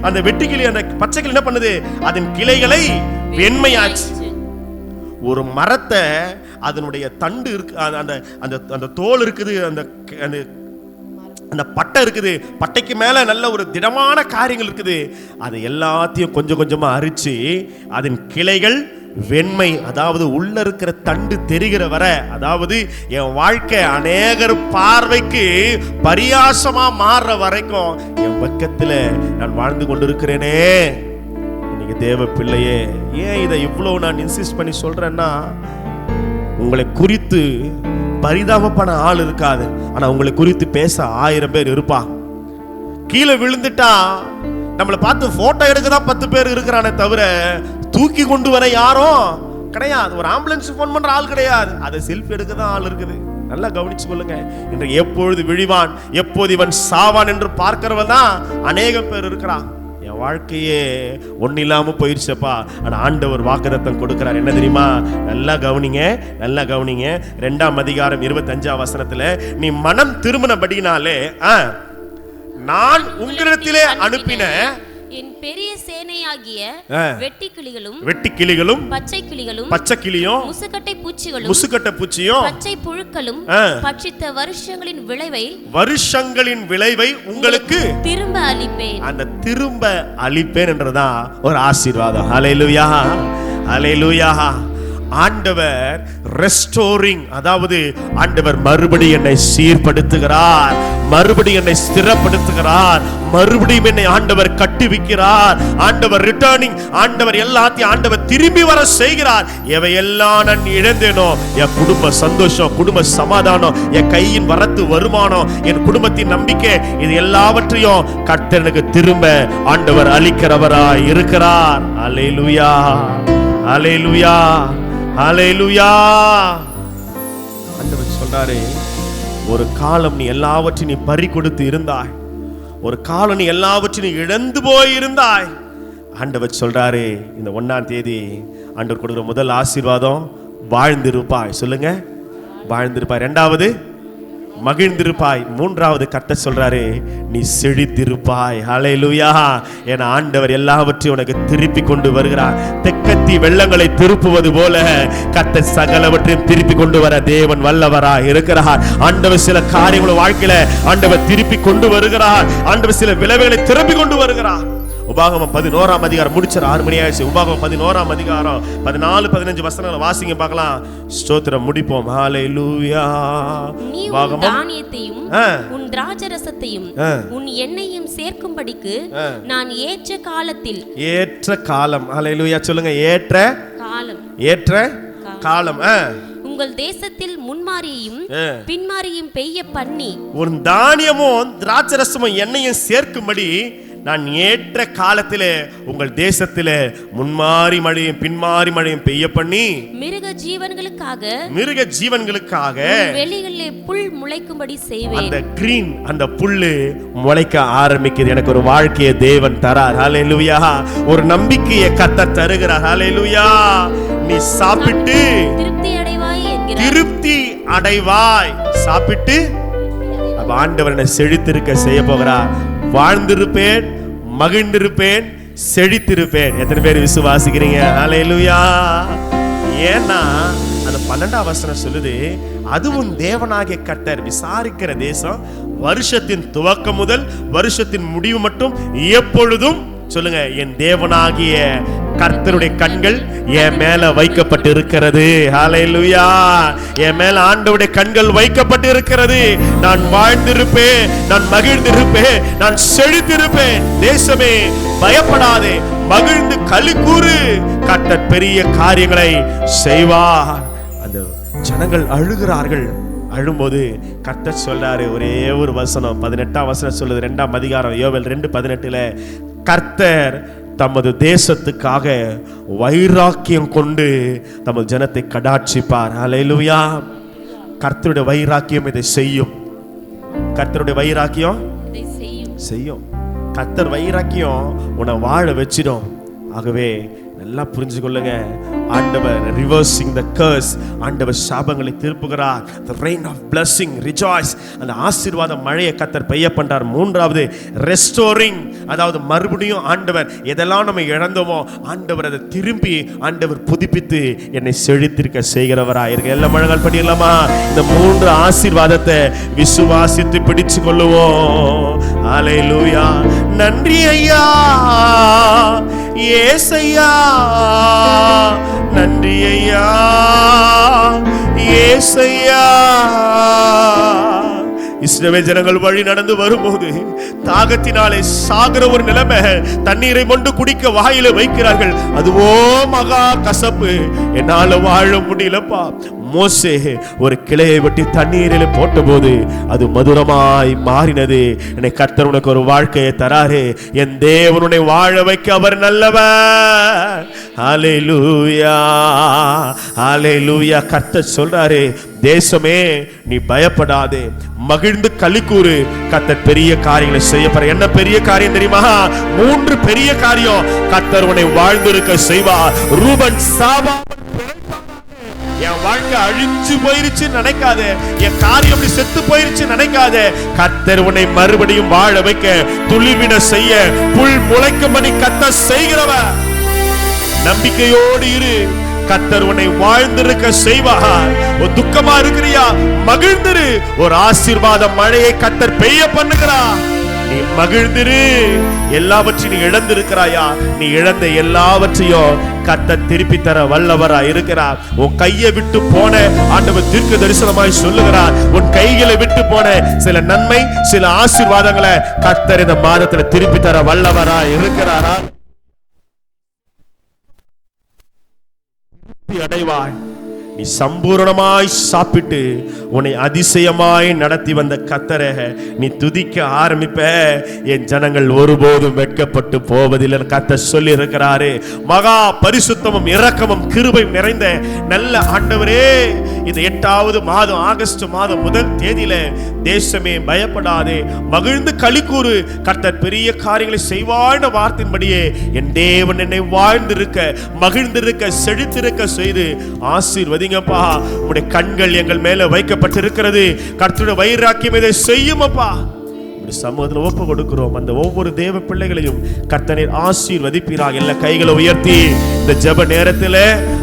அந்த வெட்டுக்கிளி, அந்த பச்சைக்கிளி என்ன பண்ணுது? அதன் கிளைகளை வெண்மையாச்சு. ஒரு மரத்தை அதனுடைய தண்டு இருக்கு, அந்த அந்த அந்த தோல் இருக்குது, அந்த அந்த பட்டை இருக்குது, பட்டைக்கு மேல நல்ல ஒரு திடமான காரியங்கள் இருக்குது. அது எல்லாத்தையும் கொஞ்சம் கொஞ்சமா அரிச்சு அதன் கிளைகள் வெண்மை, அதாவது உள்ள இருக்கிற தண்டு தெரிகிற வர, அதாவது என் வாழ்க்கை அநேகர் பார்வைக்கு பரியாசமா மாறுற வரைக்கும் என் பக்கத்துல நான் வாழ்ந்து கொண்டிருக்கிறேனே. இன்னைக்கு தேவ பிள்ளையே, ஏன் இதை இவ்வளவு நான் இன்சிஸ்ட் பண்ணி சொல்றேன்னா, உங்களை குறித்து பரிதாபப்பட ஆள் இருக்காது, ஆனா உங்களை குறித்து பேச 1000 பேர் இருப்பா. கீழே விழுந்துட்டா நம்மளை பார்த்து போட்டோ எடுக்கதான் 10 பேர் இருக்கிறானே தவிர தூக்கி கொண்டு வர யாரும் கிடையாது. ஒரு ஆம்புலன்ஸ் போன் பண்ற ஆள் கிடையாது, அதை செல்ஃபி எடுக்க தான் ஆள் இருக்குது. நல்லா கவனிச்சு கொள்ளுங்க. இன்றைக்கு எப்பொழுது விழிவான், எப்போது இவன் சாவான் என்று பார்க்கிறவன் தான் அநேக பேர் இருக்கிறான். என் வாழ்க்கையே ஒன்னும் இல்லாம போயிருச்சப்பா, ஆனா ஆண்டவர் வாக்குத்தத்தம் கொடுக்கிறார். என்ன தெரியுமா? நல்லா கவனிங்க, நல்லா கவனிங்க. 2ஆம் அதிகாரம் 25ஆம் வசனத்துல, நீ மனம் திரும்பினபடினாலே நான் உங்களிடத்திலே அனுப்பின என் பெரிய சேனையாகிய வெட்டுக்கிளிகளும் பச்சைக்கிளியும் முசுக்கட்டை பூச்சியும் பச்சை புழுக்களும் பட்சித்த வருஷங்களின் விளைவை உங்களுக்கு திரும்ப அளிப்பேன். அந்த திரும்ப அளிப்பேன் என்றதான் ஒரு ஆசீர்வாதம். ஹல்லேலூயா, ஹல்லேலூயா. ஆண்டவர் ரெஸ்டோரிங், அதாவது ஆண்டவர் மறுபடியும் என்னை சீர்படுத்துகிறார், மறுபடியும் என்னை ஸ்திரப்படுத்துகிறார், மறுபடியும் என்னை ஆண்டவர் கட்டுவிக்கிறார். ஆண்டவர் ரிட்டர்னிங், ஆண்டவர் எல்லாத்தையும் ஆண்டவர் திரும்பி வர செய்கிறார். எவையெல்லாம் நான் இழந்தேனோ, என் குடும்ப சந்தோஷம், குடும்ப சமாதானம், என் கையின் வரத்து வருமானம், என் குடும்பத்தின் நம்பிக்கை, இது எல்லாவற்றையும் கர்த்தர் எனக்கு திரும்ப ஆண்டவர் அளிக்கிறவராய் இருக்கிறார். அல்லேலூயா, அல்லேலூயா, அல்லேலூயா. ஆண்டவர் சொல்றாரு, ஒரு காலம் நீ எல்லாவற்றையும் நீ பறி கொடுத்து இருந்தாய், ஒரு காலம் நீ எல்லாவற்றையும் இழந்து போய் இருந்தாய். ஆண்டவர் சொல்றாரு, இந்த 1ஆம் தேதி ஆண்டவர் கொடுக்கிற முதல் ஆசீர்வாதம், வாழ்ந்திருப்பாய். சொல்லுங்க, வாழ்ந்திருப்பாய். 2வது மகிழ்ந்திருப்பாய். 3வது கர்த்தர் சொல்றாரு, நீ செழித்திருப்பாய். ஹல்லேலூயா. என் ஆண்டவர் எல்லாவற்றையும் உனக்கு திருப்பி கொண்டு வருகிறார். தெக்கத்தி வெள்ளங்களை திருப்புவது போல கர்த்தர் சகலவற்றையும் திருப்பி கொண்டு வர தேவன் வல்லவராய் இருக்கிறார். ஆண்டவர் சில காரியங்களை வாழ்க்கையில ஆண்டவர் திருப்பி கொண்டு வருகிறார். ஆண்டவர் சில விளைவுகளை திருப்பி கொண்டு வருகிறார். உபாகமம் 11ஆம் அதிகாரம் முடிச்சற 6 மணி ஆயிடுச்சு. உபாகமம் 11ஆம் அதிகாரம் 14-15 வசனங்களை வாசிங்க பார்க்கலாம். ஸ்தோத்திரம், முடிப்போம். ஹல்லேலூயா. உபாகமம், தானியத்தையும் உன் திராட்சரசத்தையும் உன் எண்ணெயையும் சேர்க்கும்படிக்கு நான் ஏற்ற காலத்தில், ஏற்ற காலம். ஹல்லேலூயா சொல்லுங்க, ஏற்ற காலம், ஏற்ற காலம் உங்கள் தேசத்தில் முன்மாரியையும் பின்மாரியையும் பெய்ய பண்ணி, உன் தானியமும் திராட்சரசமும் எண்ணெயும் சேர்க்கும்படி நான் ஏற்ற காலத்திலே உங்கள் தேசத்திலே முன்மாரி மழையும் பின்மாரி மழையும் பெய்ய பண்ணி, மிருக ஜீவன்களுக்காக வெளிகளிலே புல் முளைக்கும்படி செய்வேன். அந்த கிரீன், அந்த புல்லு முளைக்க ஆரம்பிக்குது. எனக்கு ஒரு வாழ்க்கையை தேவன் தரார். ஹல்லேலூயா. ஒரு நம்பிக்கையை கர்த்தர் தருகிறார். ஹல்லேலூயா. நீ சாப்பிட்டு திருப்தி அடைவாய். சாப்பிட்டு ஆண்டவர் என்னை செழித்திருக்க செய்ய போகிறார். வாழ்ந்திருப்பேன், மகிழ்ந்திருப்பேன், செழித்திருப்பேன். எத்தனை பேர் விசுவாசிக்கிறீங்க? ஹல்லேலூயா. ஏன்னா அந்த 12ஆம் வசனம் சொல்லுது, அதுவும் தேவனாகிய கர்த்தர் விசாரிக்கிற தேசம், வருஷத்தின் துவக்கம் முதல் வருஷத்தின் முடிவு மட்டும் எப்பொழுதும், சொல்லுங்க, என் தேவனாகிய கர்த்தருடைய கண்கள் என் மேல வைக்கப்பட்டு இருக்கிறது. ஹல்லேலூயா. என் மேல ஆண்டவருடைய கண்கள் வைக்கப்பட்டு இருக்கிறது. நான் வாழ்ந்திருப்பேன், நான் மகிழ்ந்திருப்பேன், நான் செழித்திருப்பேன். தேசமே பயப்படாதே, மகிழ்ந்து களி கூறு, கர்த்தர் பெரிய காரியங்களை செய்வார். அந்த ஜனங்கள் அழுகிறார்கள். அழும்போது கர்த்தர் சொல்றாரு ஒரே ஒரு வசனம், 18ஆம் வசனம் சொல்லுது, 2ஆம் அதிகாரம் யோவேல் 2:18, கர்த்தர் தமது தேசத்துக்காக வைராக்கியம் கொண்டு தமது ஜனத்தை கடாட்சிப்பார். ஹல்லேலூயா. கர்த்தருடைய வைராக்கியம் இதை செய்யும். கர்த்தருடைய வைராக்கியம் இதை செய்யும். கர்த்தர் வைராக்கியம் உன்னை வாழ வச்சிடும். ஆகவே நல்லா புரிஞ்சு கொள்ளுங்க, ஆண்டவர் ரிவர்சிங் த கர்ஸ், ஆண்டவர் சாபங்களை திருப்புகிறார். the rain of blessing, rejoice, அந்த ஆசீர்வாத மழையை கர்த்தர் பெய்ய பண்றார். மூன்றாவது ரெஸ்டோரிங், அதாவது மறுபடியும் ஆண்டவர் எதெல்லாம் நம்ம இழந்தோமோ ஆண்டவர் அதை திரும்பி ஆண்டவர் புதுப்பித்து என்னை செழித்திருக்க செய்கிறவராக இருக்க. எல்லாம் மழங்கள் பண்ணிடலாமா? இந்த 3 ஆசீர்வாதத்தை விசுவாசித்து பிடிச்சு கொள்ளுவோம். ஹல்லேலூயா. நன்றி ஐயா ஏசையா, நன்றி ஐயா ஏசையா. இஸ்ரவேல் ஜனங்கள் வழி நடந்து வரும்போது தாகத்தினாலே சாகிற ஒரு நிலைமை, தண்ணீரை கொண்டு குடிக்க வாயில வைக்கிறார்கள். அதுவோ மகா கசப்பு, என்னால வாழ முடியலப்பா. மோசே ஒரு கிளையை வெட்டி தண்ணீரில் போட்டபோது அது மதுரமாய் மாறினது. என்னை கர்த்தர் உனக்கு ஒரு வாழ்க்கையை தராரு. என் தேவனுடைய வாழ வைக்க அவர் நல்லவர். ஹல்லேலூயா, ஹல்லேலூயா. கர்த்தர் சொல்றாரு, தேசமே நீ பயப்படாதே, மகிழ்ந்து களி கூறு, கர்த்தர் பெரிய காரியங்களை செய்யப்படுற. என்ன பெரிய காரியம் தெரியுமா? 3 பெரிய காரியம் கர்த்தர் உன்னை வாழ்ந்திருக்க செய்வார். ரூபன் சாபா, என் வாழ்க்கை அழிஞ்சு போயிருச்சு நினைக்காதே, என் காரியம் அப்படி செத்து போயிருச்சு நினைக்காதே. கர்த்தர் உன்னை மறுபடியும் வாழ வைக்க, துளிர்விட செய்ய, புல் முளைக்கும்படி கர்த்தர் செய்கிறவர். நம்பிக்கையோடு இரு, கர்த்தர் உன்னை வாழ்ந்திருக்க செய்வார். ஒரு துக்கமா இருக்கிறியா, மகிழ்ந்திரு. ஒரு ஆசீர்வாத மழையை கர்த்தர் பெய்ய பண்ணுகிறார். நீ மகிழ்ந்திரு. எல்லாவற்றையும் நீ இழந்திருக்கிறாயா? நீ இழந்த எல்லாவற்றையும் கர்த்தர் திருப்பி தர வல்லவரா இருக்கிறார். உன் கையை விட்டு போன ஆண்டவர் தீர்க்க தரிசனமாய் சொல்லுகிறார், உன் கைகளை விட்டு போன சில நன்மை, சில ஆசீர்வாதங்களை கர்த்தர் இந்த மாதத்துல திருப்பி தர வல்லவரா இருக்கிறாரா? அடைவாய். நீ சம்பூரணமாய் சாப்பிட்டு உன்னை அதிசயமாய் நடத்தி வந்த கர்த்தரை நீ துதிக்க ஆரம்பிப்ப. என் ஜனங்கள் ஒருபோதும் வெட்கப்பட்டு போவதில்லை கர்த்தர் சொல்லி இருக்கிறாரு. மகா பரிசுத்தமும் இரக்கமும் கிருபையும் நிறைந்த நல்ல ஆண்டவரே, இந்த 8வது மாதம் ஆகஸ்ட் மாதம் 1 தேதியில தேசமே பயப்படாதே, மகிழ்ந்து களி கூறு, கர்த்தர் பெரிய காரியங்களை செய்வான வார்த்தையின்படியே என் தேவன் என்னை வாழ்ந்திருக்க, மகிழ்ந்திருக்க, செழித்திருக்க செய்து ஆசீர்வதிங்கப்பா. உம்முடைய கண்கள் எங்கள் மேல வைக்கப்பட்டிருக்கிறது. கர்த்தருடைய வைராக்கியம் இதை செய்யுமப்பா. சமூகத்தில் ஒப்பு கொடுக்கிறோம். அந்த ஒவ்வொரு தேவ பிள்ளைகளையும் கர்த்தர் ஆசீர்வதிப்பீராக. எல்லா கைகளை உயர்த்தி இந்த ஜெப நேரத்தில்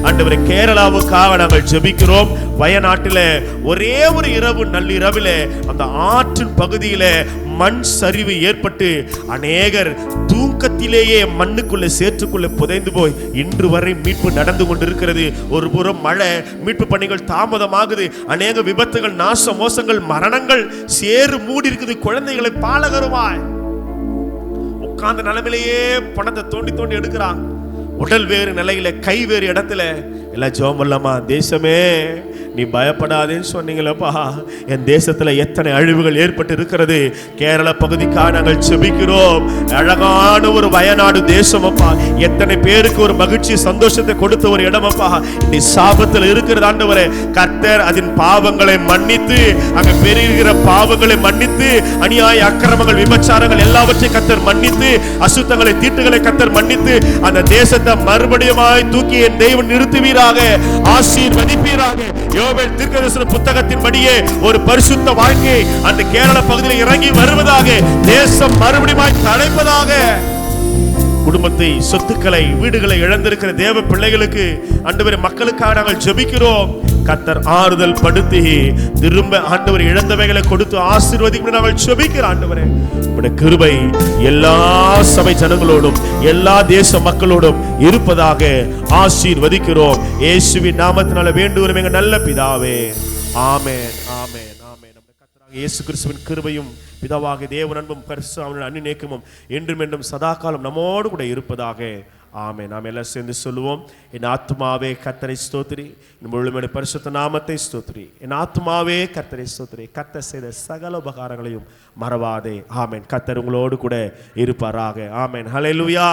ஆண்டவரே கேரளாவுக்காக நாங்கள் ஜெபிக்கிறோம். வயநாட்டில் ஒரே ஒரு இரவு நள்ளிரவில் அந்த ஆற்றின் பகுதியில் மண் சரிவு ஏற்பட்டு அநேகர் தூக்கத்திலேயே மண்ணுக்குள்ளே சேற்றுக்குள்ளே புதைந்து போய் இன்று வரை மீட்பு நடந்து கொண்டிருக்கிறது. ஒரு புறம் மழை, மீட்பு பணிகள் தாமதமாகுது, அநேக விபத்துகள், நாச மோசங்கள், மரணங்கள் சேறு மூடி இருக்குது. குழந்தைகளை பாலகருமாய் உட்கார்ந்த நிலைமையிலேயே பணத்தை தோண்டி தோண்டி எடுக்கிறான். உடல் வேறு நிலையில, கை வேறு இடத்துல. எல்லாம் ஜெபம் பண்ணலாமா? தேசமே நீ பயப்படாதேன்னு சொன்னீங்களப்பா. என் தேசத்துல எத்தனை அழிவுகள் ஏற்பட்டு இருக்கிறது. கேரள பகுதிக்காக நாங்கள் செபிக்கிறோம். அழகான ஒரு வயநாடு தேசமப்பா, எத்தனை பேருக்கு ஒரு மகிழ்ச்சி சந்தோஷத்தை கொடுத்த ஒரு இடமப்பா. நீ சாபத்தில் இருக்கிறது ஆண்டவரே. கர்த்தர் அதன் பாவங்களை மன்னித்து, அங்க பெருகிற பாவங்களை மன்னித்து, அநியாய அக்கிரமங்கள், விபச்சாரங்கள் எல்லாவற்றையும் கர்த்தர் மன்னித்து, அசுத்தங்களை, தீட்டுகளை கர்த்தர் மன்னித்து, அந்த தேசத்தை மறுபடியுமாய் தூக்கி என் தேவன் நிறுத்துவீராக, ஆசீர்வதிப்பீராக. யோவேல் தீர்க்கதரிசன புத்தகத்தின்படியே ஒரு பரிசுத்த வாழ்க்கை அந்த கேரள பகுதியில் இறங்கி வருவதாக, தேசம் மறுபடியும் தழைப்பதாக. குடும்பத்தை, சொத்துக்களை, வீடுகளை இழந்திருக்கிற தேவ பிள்ளைகளுக்கு ஆண்டவரே, மக்களுக்காக நாங்கள் ஜெபிக்கிறோம். கர்த்தர் ஆறுதல் படுத்தி திரும்ப ஆண்டவர் இழந்தவைகளை கொடுத்து ஆசீர்வதிக்க நாங்கள் ஜெபிக்கிறோம். ஆண்டவரே, உம்முடைய கிருபை எல்லா சபை ஜனங்களோடும் எல்லா தேச மக்களோடும் இருப்பதாக ஆசீர்வதிக்கிறோம். இயேசுவின் நாமத்தினால வேண்டுகிறோம் எங்கள் நல்ல பிதாவே. ஆமென், ஆமென், ஆமென். நம்முடைய கர்த்தராகிய இயேசு கிறிஸ்துவின் கிருபையும் பிதாவாகிய தேவன் அன்பும் பரிசுத்த அன்னிநேக்கமும் என்றும் என்றும் சதாகாலம் நம்மோடு கூட இருப்பதாக. ஆமென். நாம் எல்லாம் சேர்ந்து சொல்லுவோம். என் ஆத்துமாவே கர்த்தரை ஸ்தோத்திரி, என் முழுமையான பரிசுத்த நாமத்தை ஸ்தோத்திரி. என் ஆத்துமாவே கர்த்தரை ஸ்தோத்திரி, கர்த்தர் செய்த சகல உபகாரங்களையும் மறவாதே. ஆமென். கர்த்தர் உங்களோடு கூட இருப்பாராக. ஆமென். ஹல்லேலூயா.